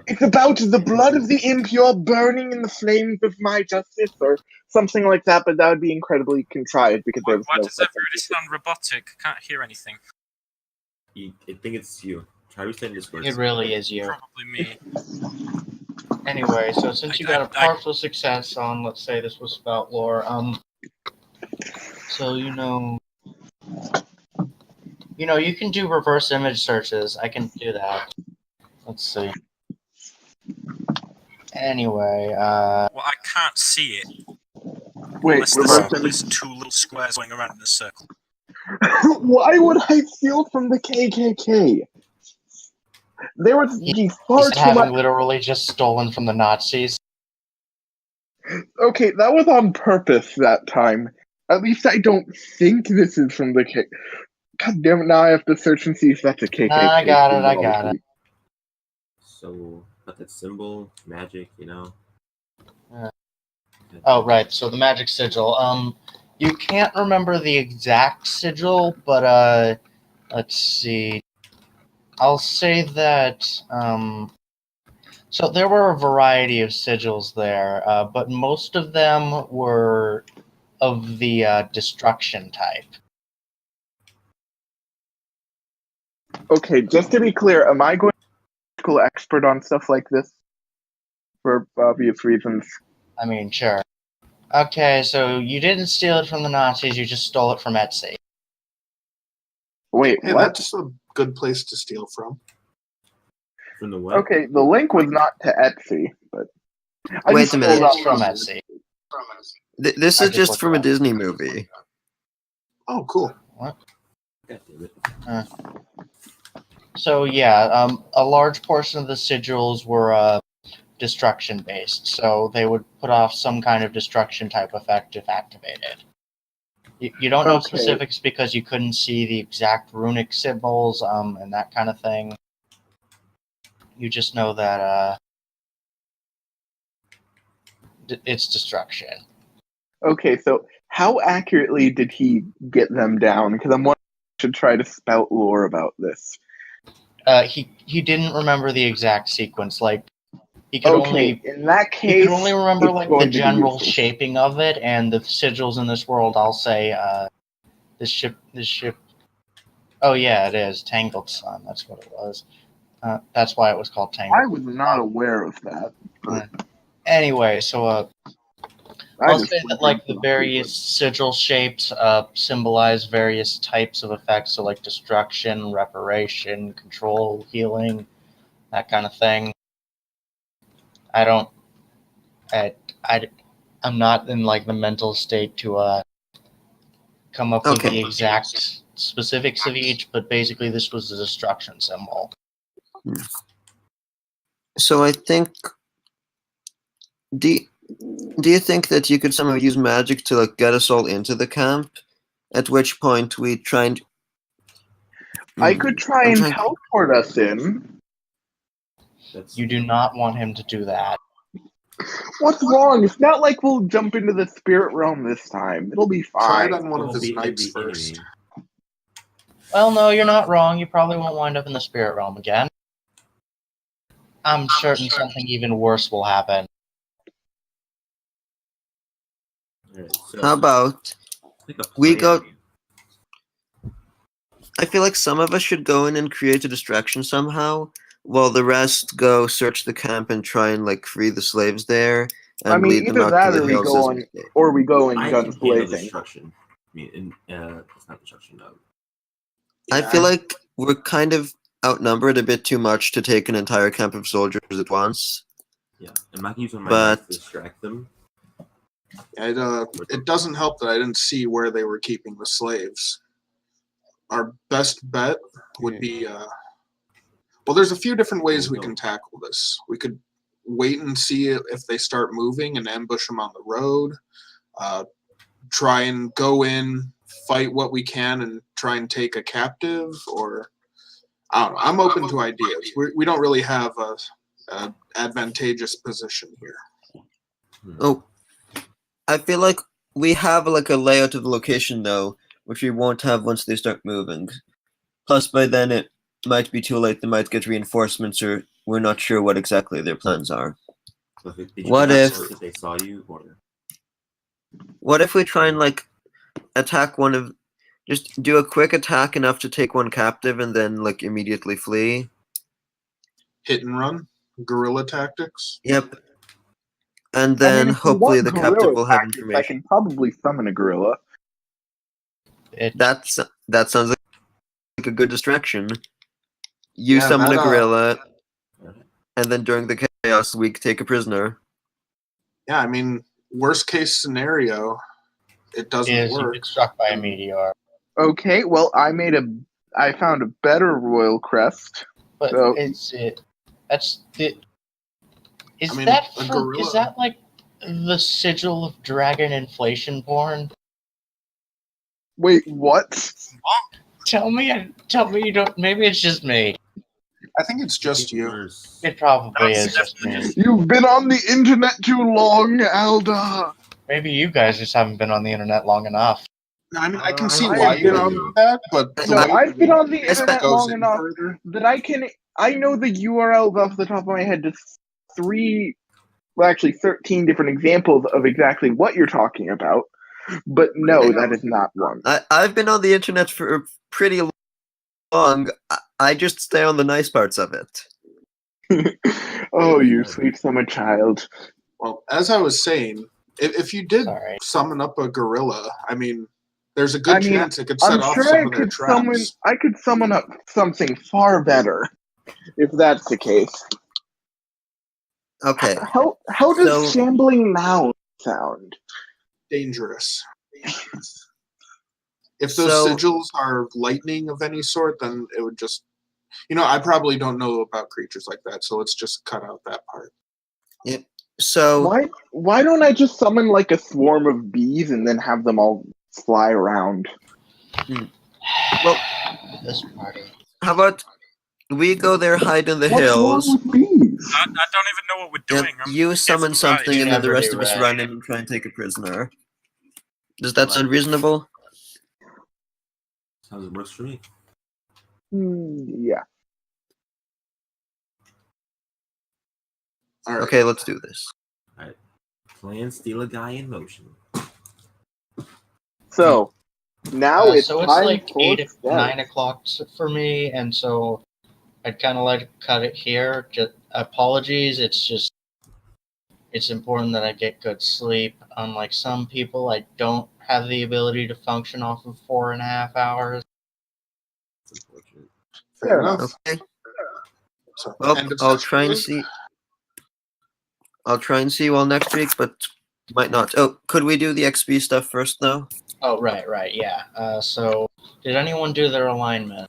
It's about the blood of the impure burning in the flames of my justice, or something like that, but that would be incredibly contrived because Why, there's why no does such everybody sound robotic? I can't hear anything. I think it's you. Try resending this word. it really is you. Probably me. Anyway, so since you got a I- partial success on, let's say this was about lore, so you know, you can do reverse image searches. I can do that. Let's see. Anyway, Well, I can't see it. Wait, Unless the reverse circle image. is 2 little squares going around in a circle. Why would I steal from the KKK? There would be far he's too having much. literally just stolen from the Nazis. Okay, that was on purpose that time. At least I don't think this is from the K. God damn it! Now I have to search and see if that's a KKK. I got it. I symbol. got it. So, but that symbol, magic, you know. Oh, right. So the magic sigil. You can't remember the exact sigil, but let's see. I'll say that so there were a variety of sigils there, but most of them were of the destruction type. Okay, just to be clear, am I going to be an expert on stuff like this? For obvious reasons. I mean, sure. Okay, so you didn't steal it from the Nazis, you just stole it from Etsy. Wait, Hey, what? that's a good place to steal from. From the what? Okay, the link was not to Etsy, but I Wait just a minute. It's from Etsy. This I is just just looked from it a up. Disney movie. Oh, cool. God damn it. So yeah, a large portion of the sigils were destruction based, so they would put off some kind of destruction type effect if activated. You don't know Okay. specifics because you couldn't see the exact runic symbols and that kind of thing. You just know that it's destruction. Okay, so how accurately did he get them down? Because I'm wondering if I should try to spout lore about this. He didn't remember the exact sequence. Like he could Okay, in that he case, could only remember it's like going the to be general useless. shaping of it and the sigils in this world. I'll say this ship. Oh yeah, it is Tangled Sun. That's what it was. That's why it was called Tangled. I was not aware of that. But Anyway, so I I'll just say went that like into the various sigil shapes symbolize various types of effects, so like destruction, reparation, control, healing, that kind of thing. I don't, I'm not in like the mental state to come up with the Okay. exact specifics of each, but basically this was the destruction symbol. So I think. Do you think that you could somehow use magic to like get us all into the camp? At which point we try and. I could try I'm and trying- teleport us in. That's You do not want him to do that. What's wrong? It's not like we'll jump into the spirit realm this time. It'll be Try it fine. on one It of won't his be knights the first. enemy. Well, no, you're not wrong. You probably won't wind up in the spirit realm again. I'm certain something even worse will happen. Alright, so How about pick a we plan. go? I feel like some of us should go in and create a distraction somehow, while the rest go search the camp and try and like free the slaves there and I mean, lead them either out to that the or we hills. go on, or we go in I guns can handle blazing. destruction. I mean, it's not destruction. No. I Yeah, feel like we're kind of outnumbered a bit too much to take an entire camp of soldiers at once. Yeah, I'm not using my But- knife to distract them. it doesn't help that I didn't see where they were keeping the slaves. Our best bet would be well, there's a few different ways we can tackle this. We could wait and see if they start moving and ambush them on the road. Try and go in, fight what we can, and try and take a captive. Or I don't know. I'm open to ideas. We don't really have a advantageous position here. Oh, I feel like we have like a layout of the location though, which we won't have once they start moving. Plus, by then it might be too late. They might get reinforcements, or we're not sure what exactly their plans are. So did you What get if- word that they saw you? Or What if we try and like attack one of, just do a quick attack enough to take one captive and then like immediately flee? Hit and run, guerrilla tactics. Yep. And I then mean, if we hopefully want the guerrilla captive will have tactics, I information. can probably summon a gorilla. That sounds like a good distraction. You Yeah, summon that, a gorilla, Alright. and then during the chaos, we take a prisoner. Yeah, I mean, worst case scenario, it doesn't Is you work. get struck by a meteor. Okay, well, I found a better royal crest. But So- that's the. Is I mean, that a is gorilla- that like the sigil of dragon inflation porn? Wait, what? Tell me you don't. Maybe it's just me. I think it's just you. Worse. It probably That's is just me. You've been on the internet too long, Aldar. Maybe you guys just haven't been on the internet long enough. I mean, I can see I why have you been would on- do that, but the No, way I've been on the I spent- internet goes long in enough further. that I know the URLs off the top of my head to 13 different examples of exactly what you're talking about. But no, that is not one. I've been on the internet for pretty long. I just stay on the nice parts of it. Oh, you sweet summer child. Well, as I was saying, if you did Sorry. summon up a gorilla, I mean, there's a good I mean, chance it could set I'm off sure some of their I could summon up something far better, if that's the case. Okay. How does So- shambling mound sound? Dangerous. If those So- sigils are lightning of any sort, then it would just. I probably don't know about creatures like that, so let's just cut out that part. So Why don't I just summon like a swarm of bees and then have them all fly around? Well, This party. how about we go there, hide in the What's wrong hills, with bees? I don't even know what we're and doing. you summon surprised. something, and then the Never rest do of us right. run in and try and take a prisoner. Does that sound reasonable? Sounds worse for me. Yeah. All right. Okay, let's do this. Plan steal a guy in motion. So now it's so it's time like for 8, stealth. 9 o'clock for me, and so I'd kind of like to cut it here. Just apologies. It's important that I get good sleep. Unlike some people, I don't have the ability to function off of 4.5 hours. It's unfortunate. Fair enough. Okay. So, Well, end of I'll session. try and see. I'll try and see you all next week, but might not. Oh, could we do the XP stuff first, though? Oh, right, yeah. So, did anyone do their alignment?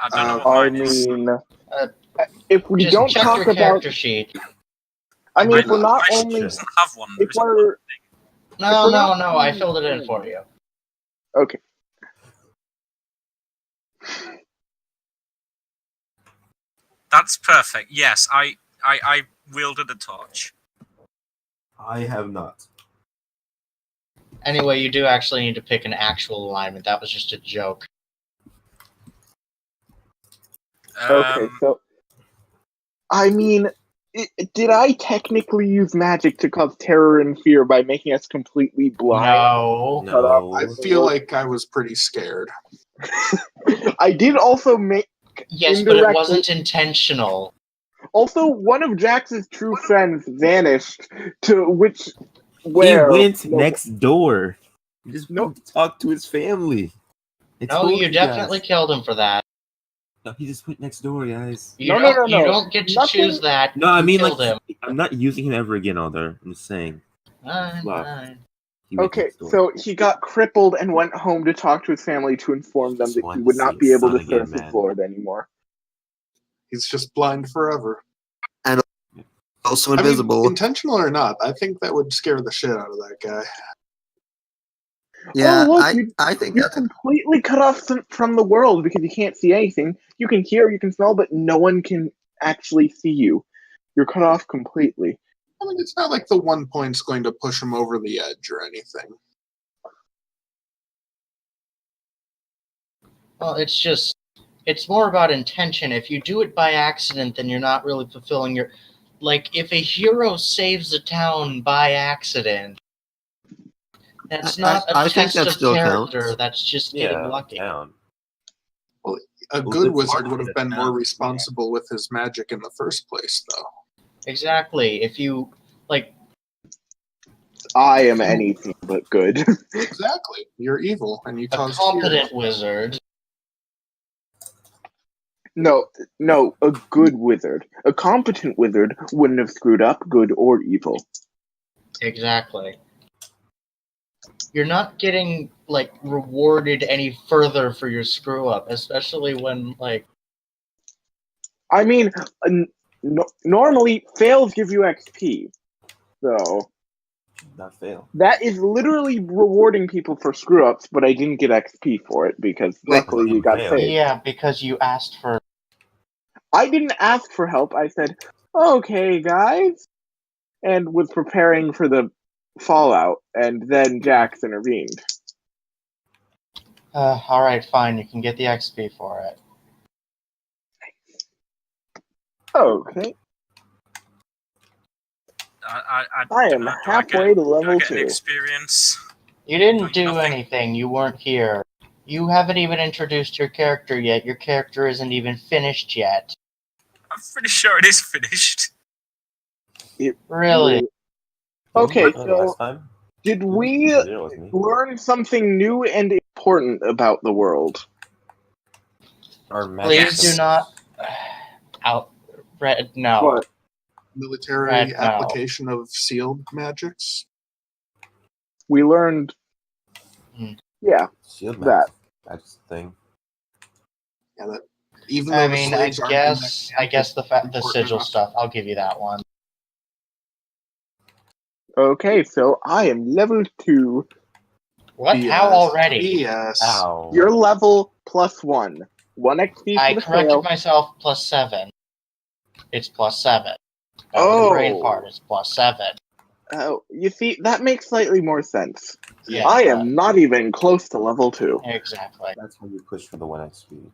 I don't know what I mine is. mean, if we Just don't check talk your about, character sheet. I mean, if we're not My sheet only, doesn't have one. if There's we're No, we're not- I filled it in for you. okay. That's perfect. Yes, I wielded a torch. I have not. Anyway, you do actually need to pick an actual alignment. That was just a joke. Okay, so I mean, did I technically use magic to cause terror and fear by making us completely blind? No. No. I feel like I was pretty scared. I did also make. Yes, but it Indirectly- wasn't intentional. Also, one of Jax's true friends vanished to which. He Where went no- next door. He just Nope. went to talk to his family. I No, told you definitely guys. killed him for that. No, he just went next door, guys. You No, don't, no. You don't get to Nothing- choose that. No, I You mean, killed like, him. I'm not using him ever again, Aldar. I'm just saying. Fine, Wow. fine. He went Okay, next door. so he got crippled and went home to talk to his family to inform them Just that he wanted would to not see be his able to son again, surf the man. Florida anymore. He's just blind forever. Also I mean, invisible. intentional or not, I think that would scare the shit out of that guy. Yeah, Oh, look, I think You're that's completely cut off from the world because you can't see anything. You can hear, you can smell, but no one can actually see you. You're cut off completely. I mean, it's not like the 1 point's going to push him over the edge or anything. Well, it's more about intention. If you do it by accident, then you're not really fulfilling your. Like, if a hero saves a town by accident, that's not I a think test that of still character. counts. That's just getting lucky. Down. A Well, good it's wizard hard would to have been get more down. responsible with his magic in the first place, though. Exactly. If you like, I am anything but good. Exactly. You're evil, and you a cause fear. competent wizard. No, a good wizard. A competent wizard wouldn't have screwed up, good or evil. Exactly. You're not getting like rewarded any further for your screw up, especially when like I mean, normally fails give you XP. So Not fail. That is literally rewarding people for screw ups, but I didn't get XP for it because luckily we got fail. saved. Yeah, because you asked for. I didn't ask for help. I said, "Okay, guys," and was preparing for the fallout, and then Jax intervened. All right, fine. You can get the XP for it. Okay, I am halfway to level get an 2. experience? You didn't do Nothing. anything. You weren't here. You haven't even introduced your character yet. Your character isn't even finished yet. I'm pretty sure it is finished. Really? Okay, Last so time? did we It was me. learn something new and important about the world? Our magic Please do senses. not. Red, no. What? Military Red, no. application of sealed magics. We learned. Yeah, Shield that. magic. That's the thing. Yeah, that even though I the mean, I slaves aren't in that guess camp, the important sigil enough. stuff. I'll give you that one. Okay, so I am level 2. What? BS. How already? Yes. Ow. Your level plus 1. 1 XP for I the corrected fail. myself. +7. It's +7. That was the brain part. It's +7. Oh, you see, that makes slightly more sense. Yeah, I it am not even close to level 2. Exactly. That's how you push for the 1 XP.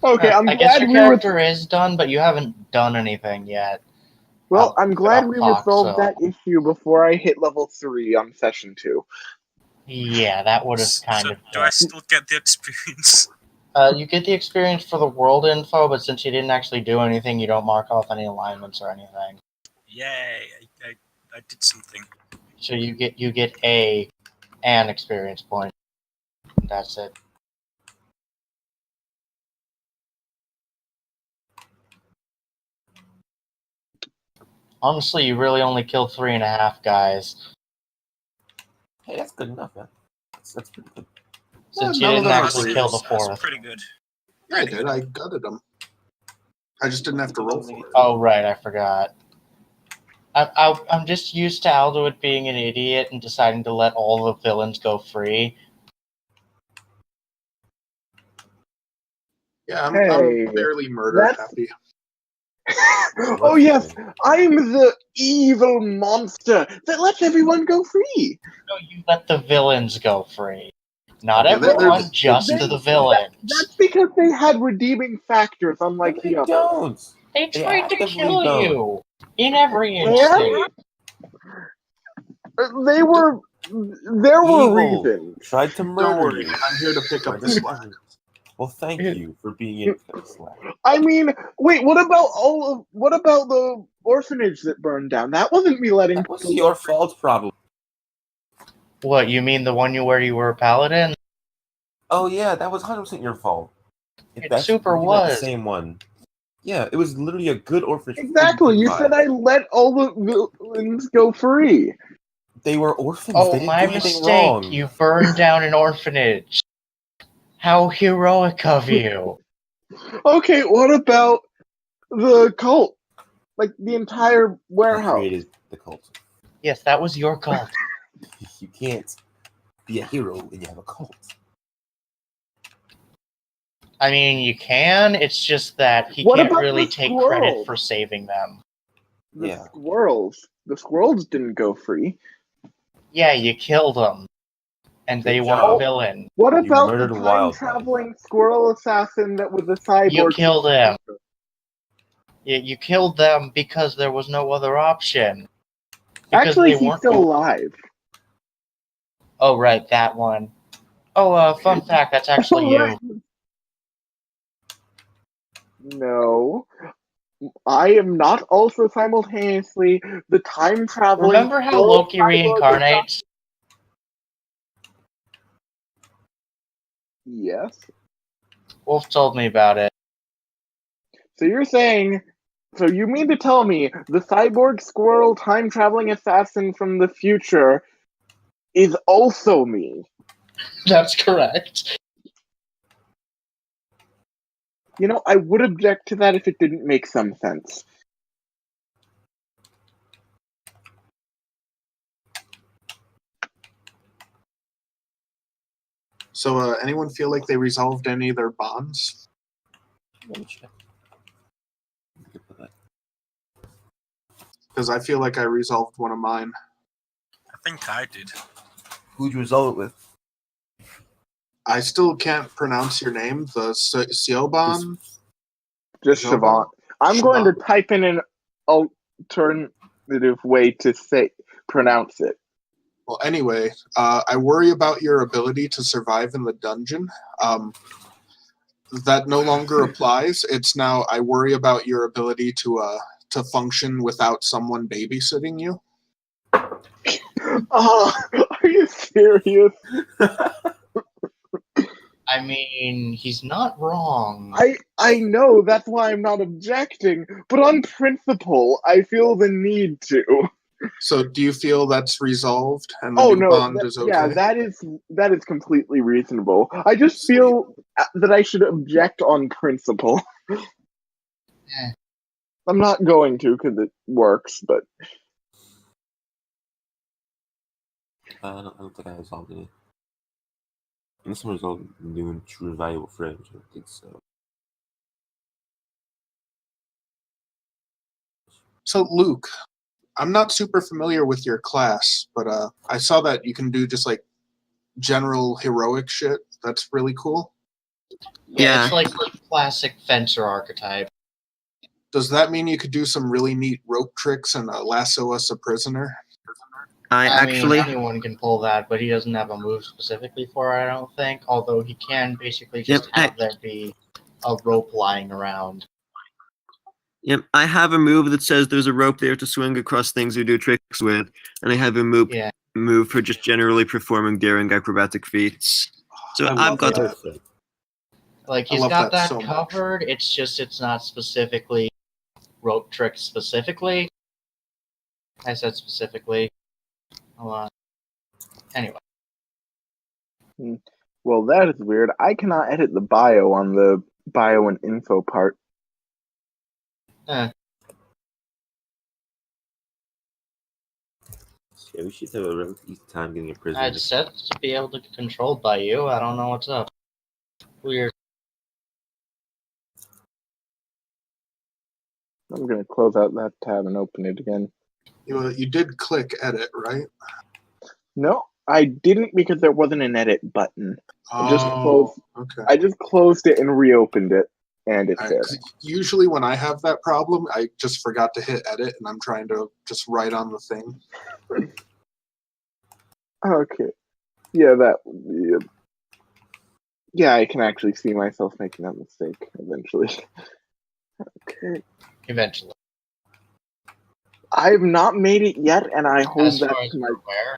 Okay, I'm I guess glad your we were. character is done, but you haven't done anything yet. Well, I'm glad we talk, resolved so- that issue before I hit level 3 on session 2. Yeah, that would have kind So of. do I still get the experience? You get the experience for the world info, but since you didn't actually do anything, you don't mark off any alignments or anything. Yay! I did something. So you get an experience point. That's it. Honestly, you really only killed 3.5 guys. Hey, that's good enough, man. That's pretty good. Since Yeah, you none of didn't them are actually great. kill the That's 4th. pretty good. Yeah, I did. I gutted them. I just didn't have to roll for it. Oh, right, I forgot. I'm just used to Alduin being an idiot and deciding to let all the villains go free. Yeah, I'm Hey, barely murder that's- happy. Oh yes, I'm the evil monster that lets everyone go free. No, you let the villains go free. Not Okay, they're everyone, just- just they- the villains. That's because they had redeeming factors, unlike They the others. don't. They They tried to actively kill don't. you in every Yeah? instant. There were Evil. reasons. Tried to Don't murder worry, you. I'm here to pick up the slack. Well, thank you for being in for the slack. I mean, wait, what about the orphanage that burned down? That wasn't me letting That was people your fault, probably. What, you mean the one where you were a paladin? Oh yeah, that was 100% your fault. It That's super you meant was. the same one. Yeah, it was literally a good orphanage. Exactly. You said I let all the villains go free. They were orphans. Oh, they didn't my do anything mistake. wrong. You burned down an orphanage. How heroic of you. Okay, what about the cult? Like the entire You warehouse. created the cult. Yes, that was your cult. You can't be a hero when you have a cult. I mean, you can. It's just that he What can't about really the take credit squirrels? for saving them. The Yeah. squirrels. The squirrels didn't go free. Yeah, you killed them. And they Good weren't job. villains. What You about the murdered wildlife. time-traveling squirrel assassin that was a cyborg? You killed him. You killed them because there was no other option. Because Actually, they he's weren't. still alive. Oh, right, that one. Oh, fun fact, that's actually you. No. I am not also simultaneously the time-traveling... Remember how squirrel Loki cyborg reincarnates? Yes. Wolf told me about it. So you're saying... So you mean to tell me the cyborg squirrel time-traveling assassin from the future is also me? That's correct. You know, I would object to that if it didn't make some sense. So, anyone feel like they resolved any of their bonds? Let me check. Because I feel like I resolved one of mine. I think I did. Who'd you resolve it with? I still can't pronounce your name. The Siobhan? Just Siobhan. I'm going to type in an alternative way to pronounce it. Well, anyway, I worry about your ability to survive in the dungeon. That no longer applies. It's now I worry about your ability to function without someone babysitting you. Oh, are you serious? I mean, he's not wrong. I know, that's why I'm not objecting, but on principle, I feel the need to. So, do you feel that's resolved and the new bond is okay? Yeah, that is completely reasonable. I just feel that I should object on principle. Yeah. I'm not going to because it works, but I don't think I resolved any. Unless someone resolved new and true and valuable friends. I don't think so. So, Luke, I'm not super familiar with your class, but I saw that you can do just like general heroic shit. That's really cool. Yeah, it's like the classic fencer archetype. Does that mean you could do some really neat rope tricks and lasso us a prisoner? I mean, anyone can pull that, but he doesn't have a move specifically for it, I don't think. Although he can basically just have there be a rope lying around. Yep, I have a move that says there's a rope there to swing across things you do tricks with, and I have a move for just generally performing daring acrobatic feats. So I've got like he's got that so covered. It's just it's not specifically rope tricks specifically. I said specifically. Hold on. Anyway. Well, that is weird. I cannot edit the bio on the bio and info part. Yeah, we should have a really easy time getting a prisoner. I just said to be able to be controlled by you. I don't know what's up. Weird. I'm going to close out that tab and open it again. You did click edit, right? No, I didn't because there wasn't an edit button. Okay. I just closed it and reopened it, and it's there. Usually when I have that problem, I just forgot to hit edit, and I'm trying to just write on the thing. Okay. Yeah, Yeah, I can actually see myself making that mistake eventually. Okay. Eventually. I've not made it yet, and I hope As that's far as we're aware.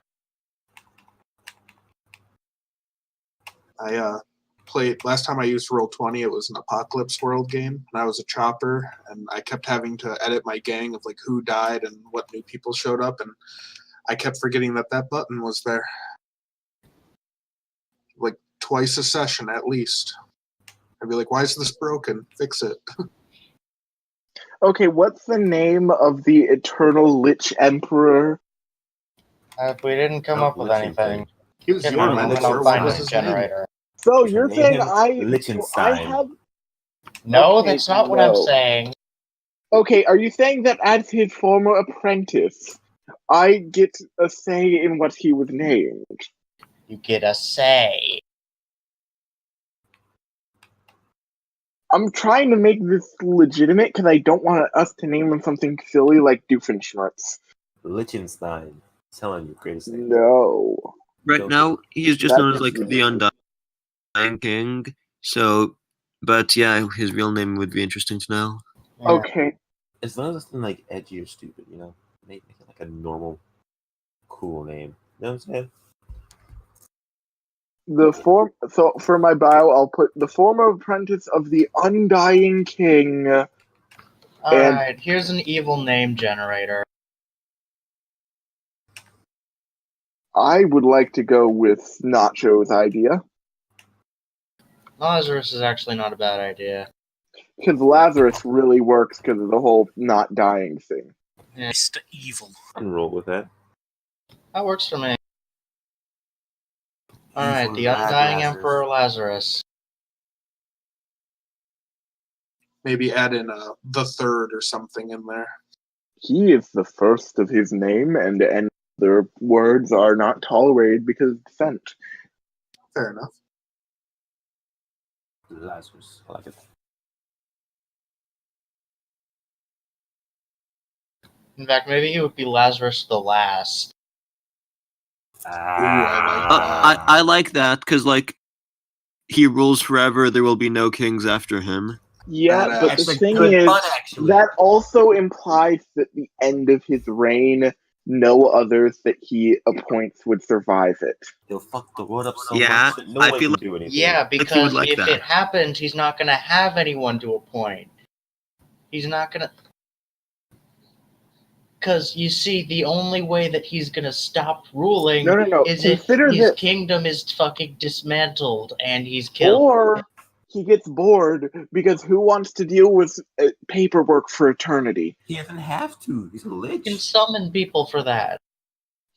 I played last time I used Roll20. It was an Apocalypse World game, and I was a chopper, and I kept having to edit my gang of like who died and what new people showed up, and I kept forgetting that button was there. Like twice a session at least. I'd be like, "Why is this broken? Fix it." Okay, what's the name of the Eternal Lich Emperor? If we didn't come up with anything, he was your man. I'll find a generator. So you're saying I have? No, Okay, that's not what I'm saying. Okay, are you saying that as his former apprentice, I get a say in what he was named? You get a say. I'm trying to make this legitimate because I don't want us to name him something silly like Doofenshmirtz. Liechtenstein. Telling you, greatest name. No. Right now, he's just known as like the Undying King. So, but yeah, his real name would be interesting to know. Yeah. Okay. As long as it's like edgy or stupid, you know, make it like a normal, cool name. You know what I'm saying? So for my bio, I'll put the former apprentice of the Undying King. Alright, here's an evil name generator. I would like to go with Nacho's idea. Lazarus is actually not a bad idea. Because Lazarus really works because of the whole not dying thing. Yeah. Mr. Evil. I can roll with that. That works for me. Alright, Evil the Undying Lazarus. Emperor Lazarus. Maybe add in the third or something in there. He is the first of his name, and their words are not tolerated because of dissent. Fair enough. Lazarus. I like it. In fact, maybe he would be Lazarus the Last. I like that because like he rules forever. There will be no kings after him. Yeah, Badass. but That's the a thing good is, pun, actually. that also implies that the end of his reign, no others that he appoints would survive it. He'll fuck the world up so Yeah, much that no I one feel can like- do anything. Yeah, he would because like if that. it happens, he's not going to have anyone to appoint. He's not going to... Because, you see, the only way that he's going to stop ruling No. is if Consider his this. kingdom is fucking dismantled and he's killed. Or he gets bored because who wants to deal with paperwork for eternity? He doesn't have to. He's a You lich. can summon people for that.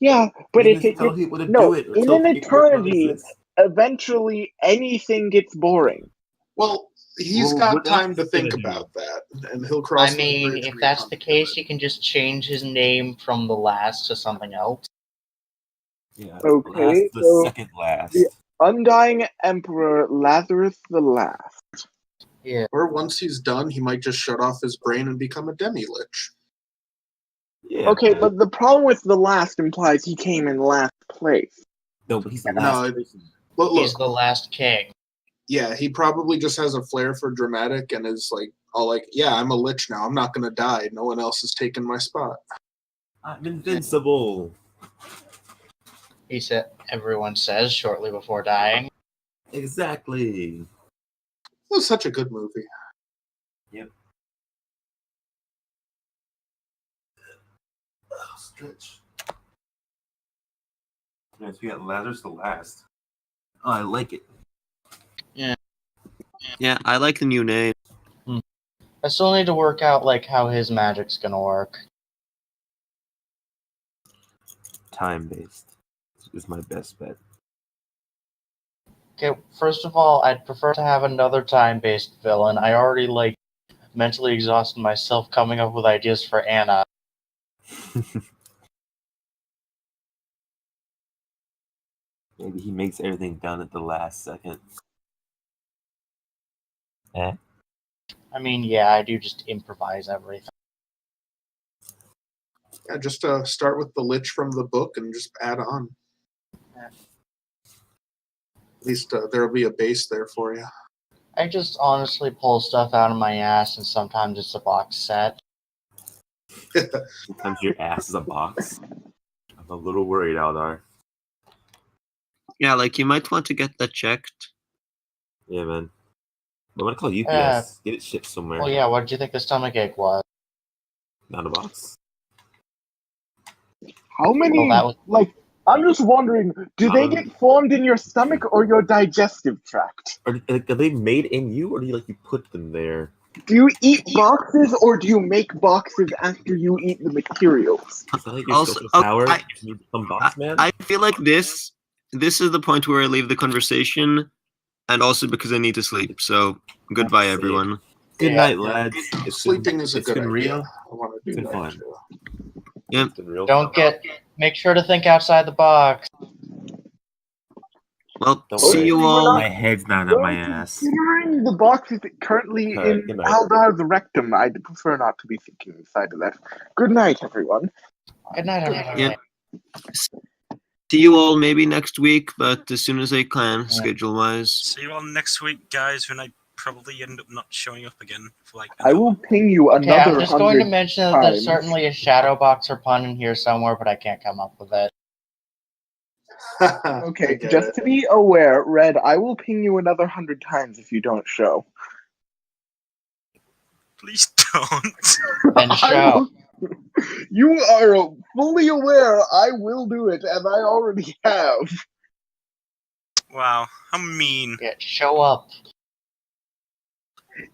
Yeah, but He if can it tell gets, people to no, do it. Or in tell an people it don't eternity, exist. eventually anything gets boring. Well, he's Well, got what time else to is he think gonna do? about that, and he'll cross. I mean, the bridge if when he that's comes the to case, it. he can just change his name from the Last to something else. Yeah. Okay, Last, the so second last. the- Undying Emperor Lazarus the Last. Yeah. Or once he's done, he might just shut off his brain and become a demi-lich. Yeah. Okay, but the problem with the last implies he came in last place. No, but he's the No, last person. Look, He's the last king. yeah, he probably just has a flair for dramatic and is like, all like, yeah, I'm a lich now. I'm not gonna die. No one else has taken my spot. I'm invincible. He said, everyone says shortly before dying. Exactly. It was such a good movie. Yep. Stretch. Yes, we got Lazarus the last. Oh, I like it. Yeah, I like the new name. I still need to work out like how his magic's gonna work. Time based is my best bet. Okay, first of all, I'd prefer to have another time-based villain. I already like mentally exhausted myself coming up with ideas for Anna. Maybe he makes everything done at the last second. I mean, yeah, I do just improvise everything. Yeah, just start with the lich from the book and just add on. Yeah. At least there'll be a base there for you. I just honestly pull stuff out of my ass, and sometimes it's a box set. Sometimes your ass is a box. I'm a little worried, Aldar. Yeah, like you might want to get that checked. Yeah, man. I'm gonna call UPS. Get it shipped somewhere. Oh yeah, what did you think the stomachache was? Not a box. How many, Well, that was- like, I'm just wondering, do they get formed in your stomach or your digestive tract? Are they made in you, or do you put them there? Do you eat boxes or do you make boxes after you eat the materials? Is that like your Also- social okay, power? I- You become box man? I feel like this is the point where I leave the conversation, and also because I need to sleep. So goodbye, Same. everyone. Good Yeah. night, lads. Sleeping is a it's good been idea. real. I want to It's do been that fun. too. Yep. It's been real Don't fun. make sure to think outside the box. Well, Don't see worry. you all. My head's not up my ass. Considering the box is currently Alright, in good night. Aldar the rectum, I'd prefer not to be thinking inside of that. Good night, everyone. Good night, everyone. Yeah. See you all maybe next week, but as soon as I can, Yeah. schedule-wise. See you all next week, guys, when I probably end up not showing up again for like an I hour. will ping you Okay, another I'm just going to 100 mention that there's times. certainly a shadow boxer pun in here somewhere, but I can't come up with it. I Okay, get just it. to be aware, Red, I will ping you another 100 times if you don't show. Please don't. Then I show. will- You are fully aware I will do it, and I already have. Wow, how mean. Yeah, show up.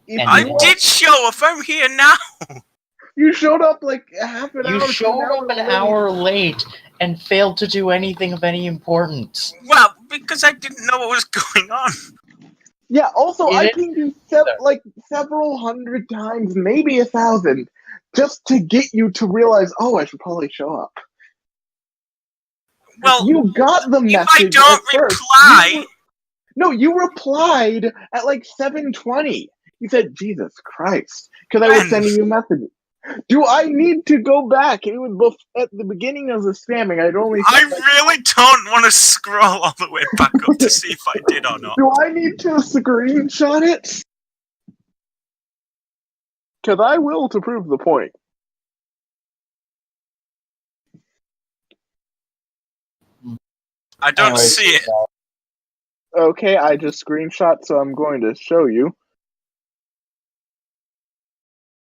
If And I you, you did show up. I'm here now. you showed up like half an hour. You to showed up an late. hour late and failed to do anything of any importance. Well, Because I didn't know what was going on. Yeah, also, It I is pinged you either. like several hundred times, maybe 1,000, just to get you to realize, oh, I should probably show up. Well, You got the if message I don't at first. reply, You replied at like 7:20. You said, Jesus Christ, because I was When? sending you messages. Do I need to go back? It was at the beginning of the spamming. I'd only. I really don't want to scroll all the way back up to see if I did or not. Do I need to screenshot it? Because I will to prove the point. I don't Anyways, see it. Okay, I just screenshot, so I'm going to show you.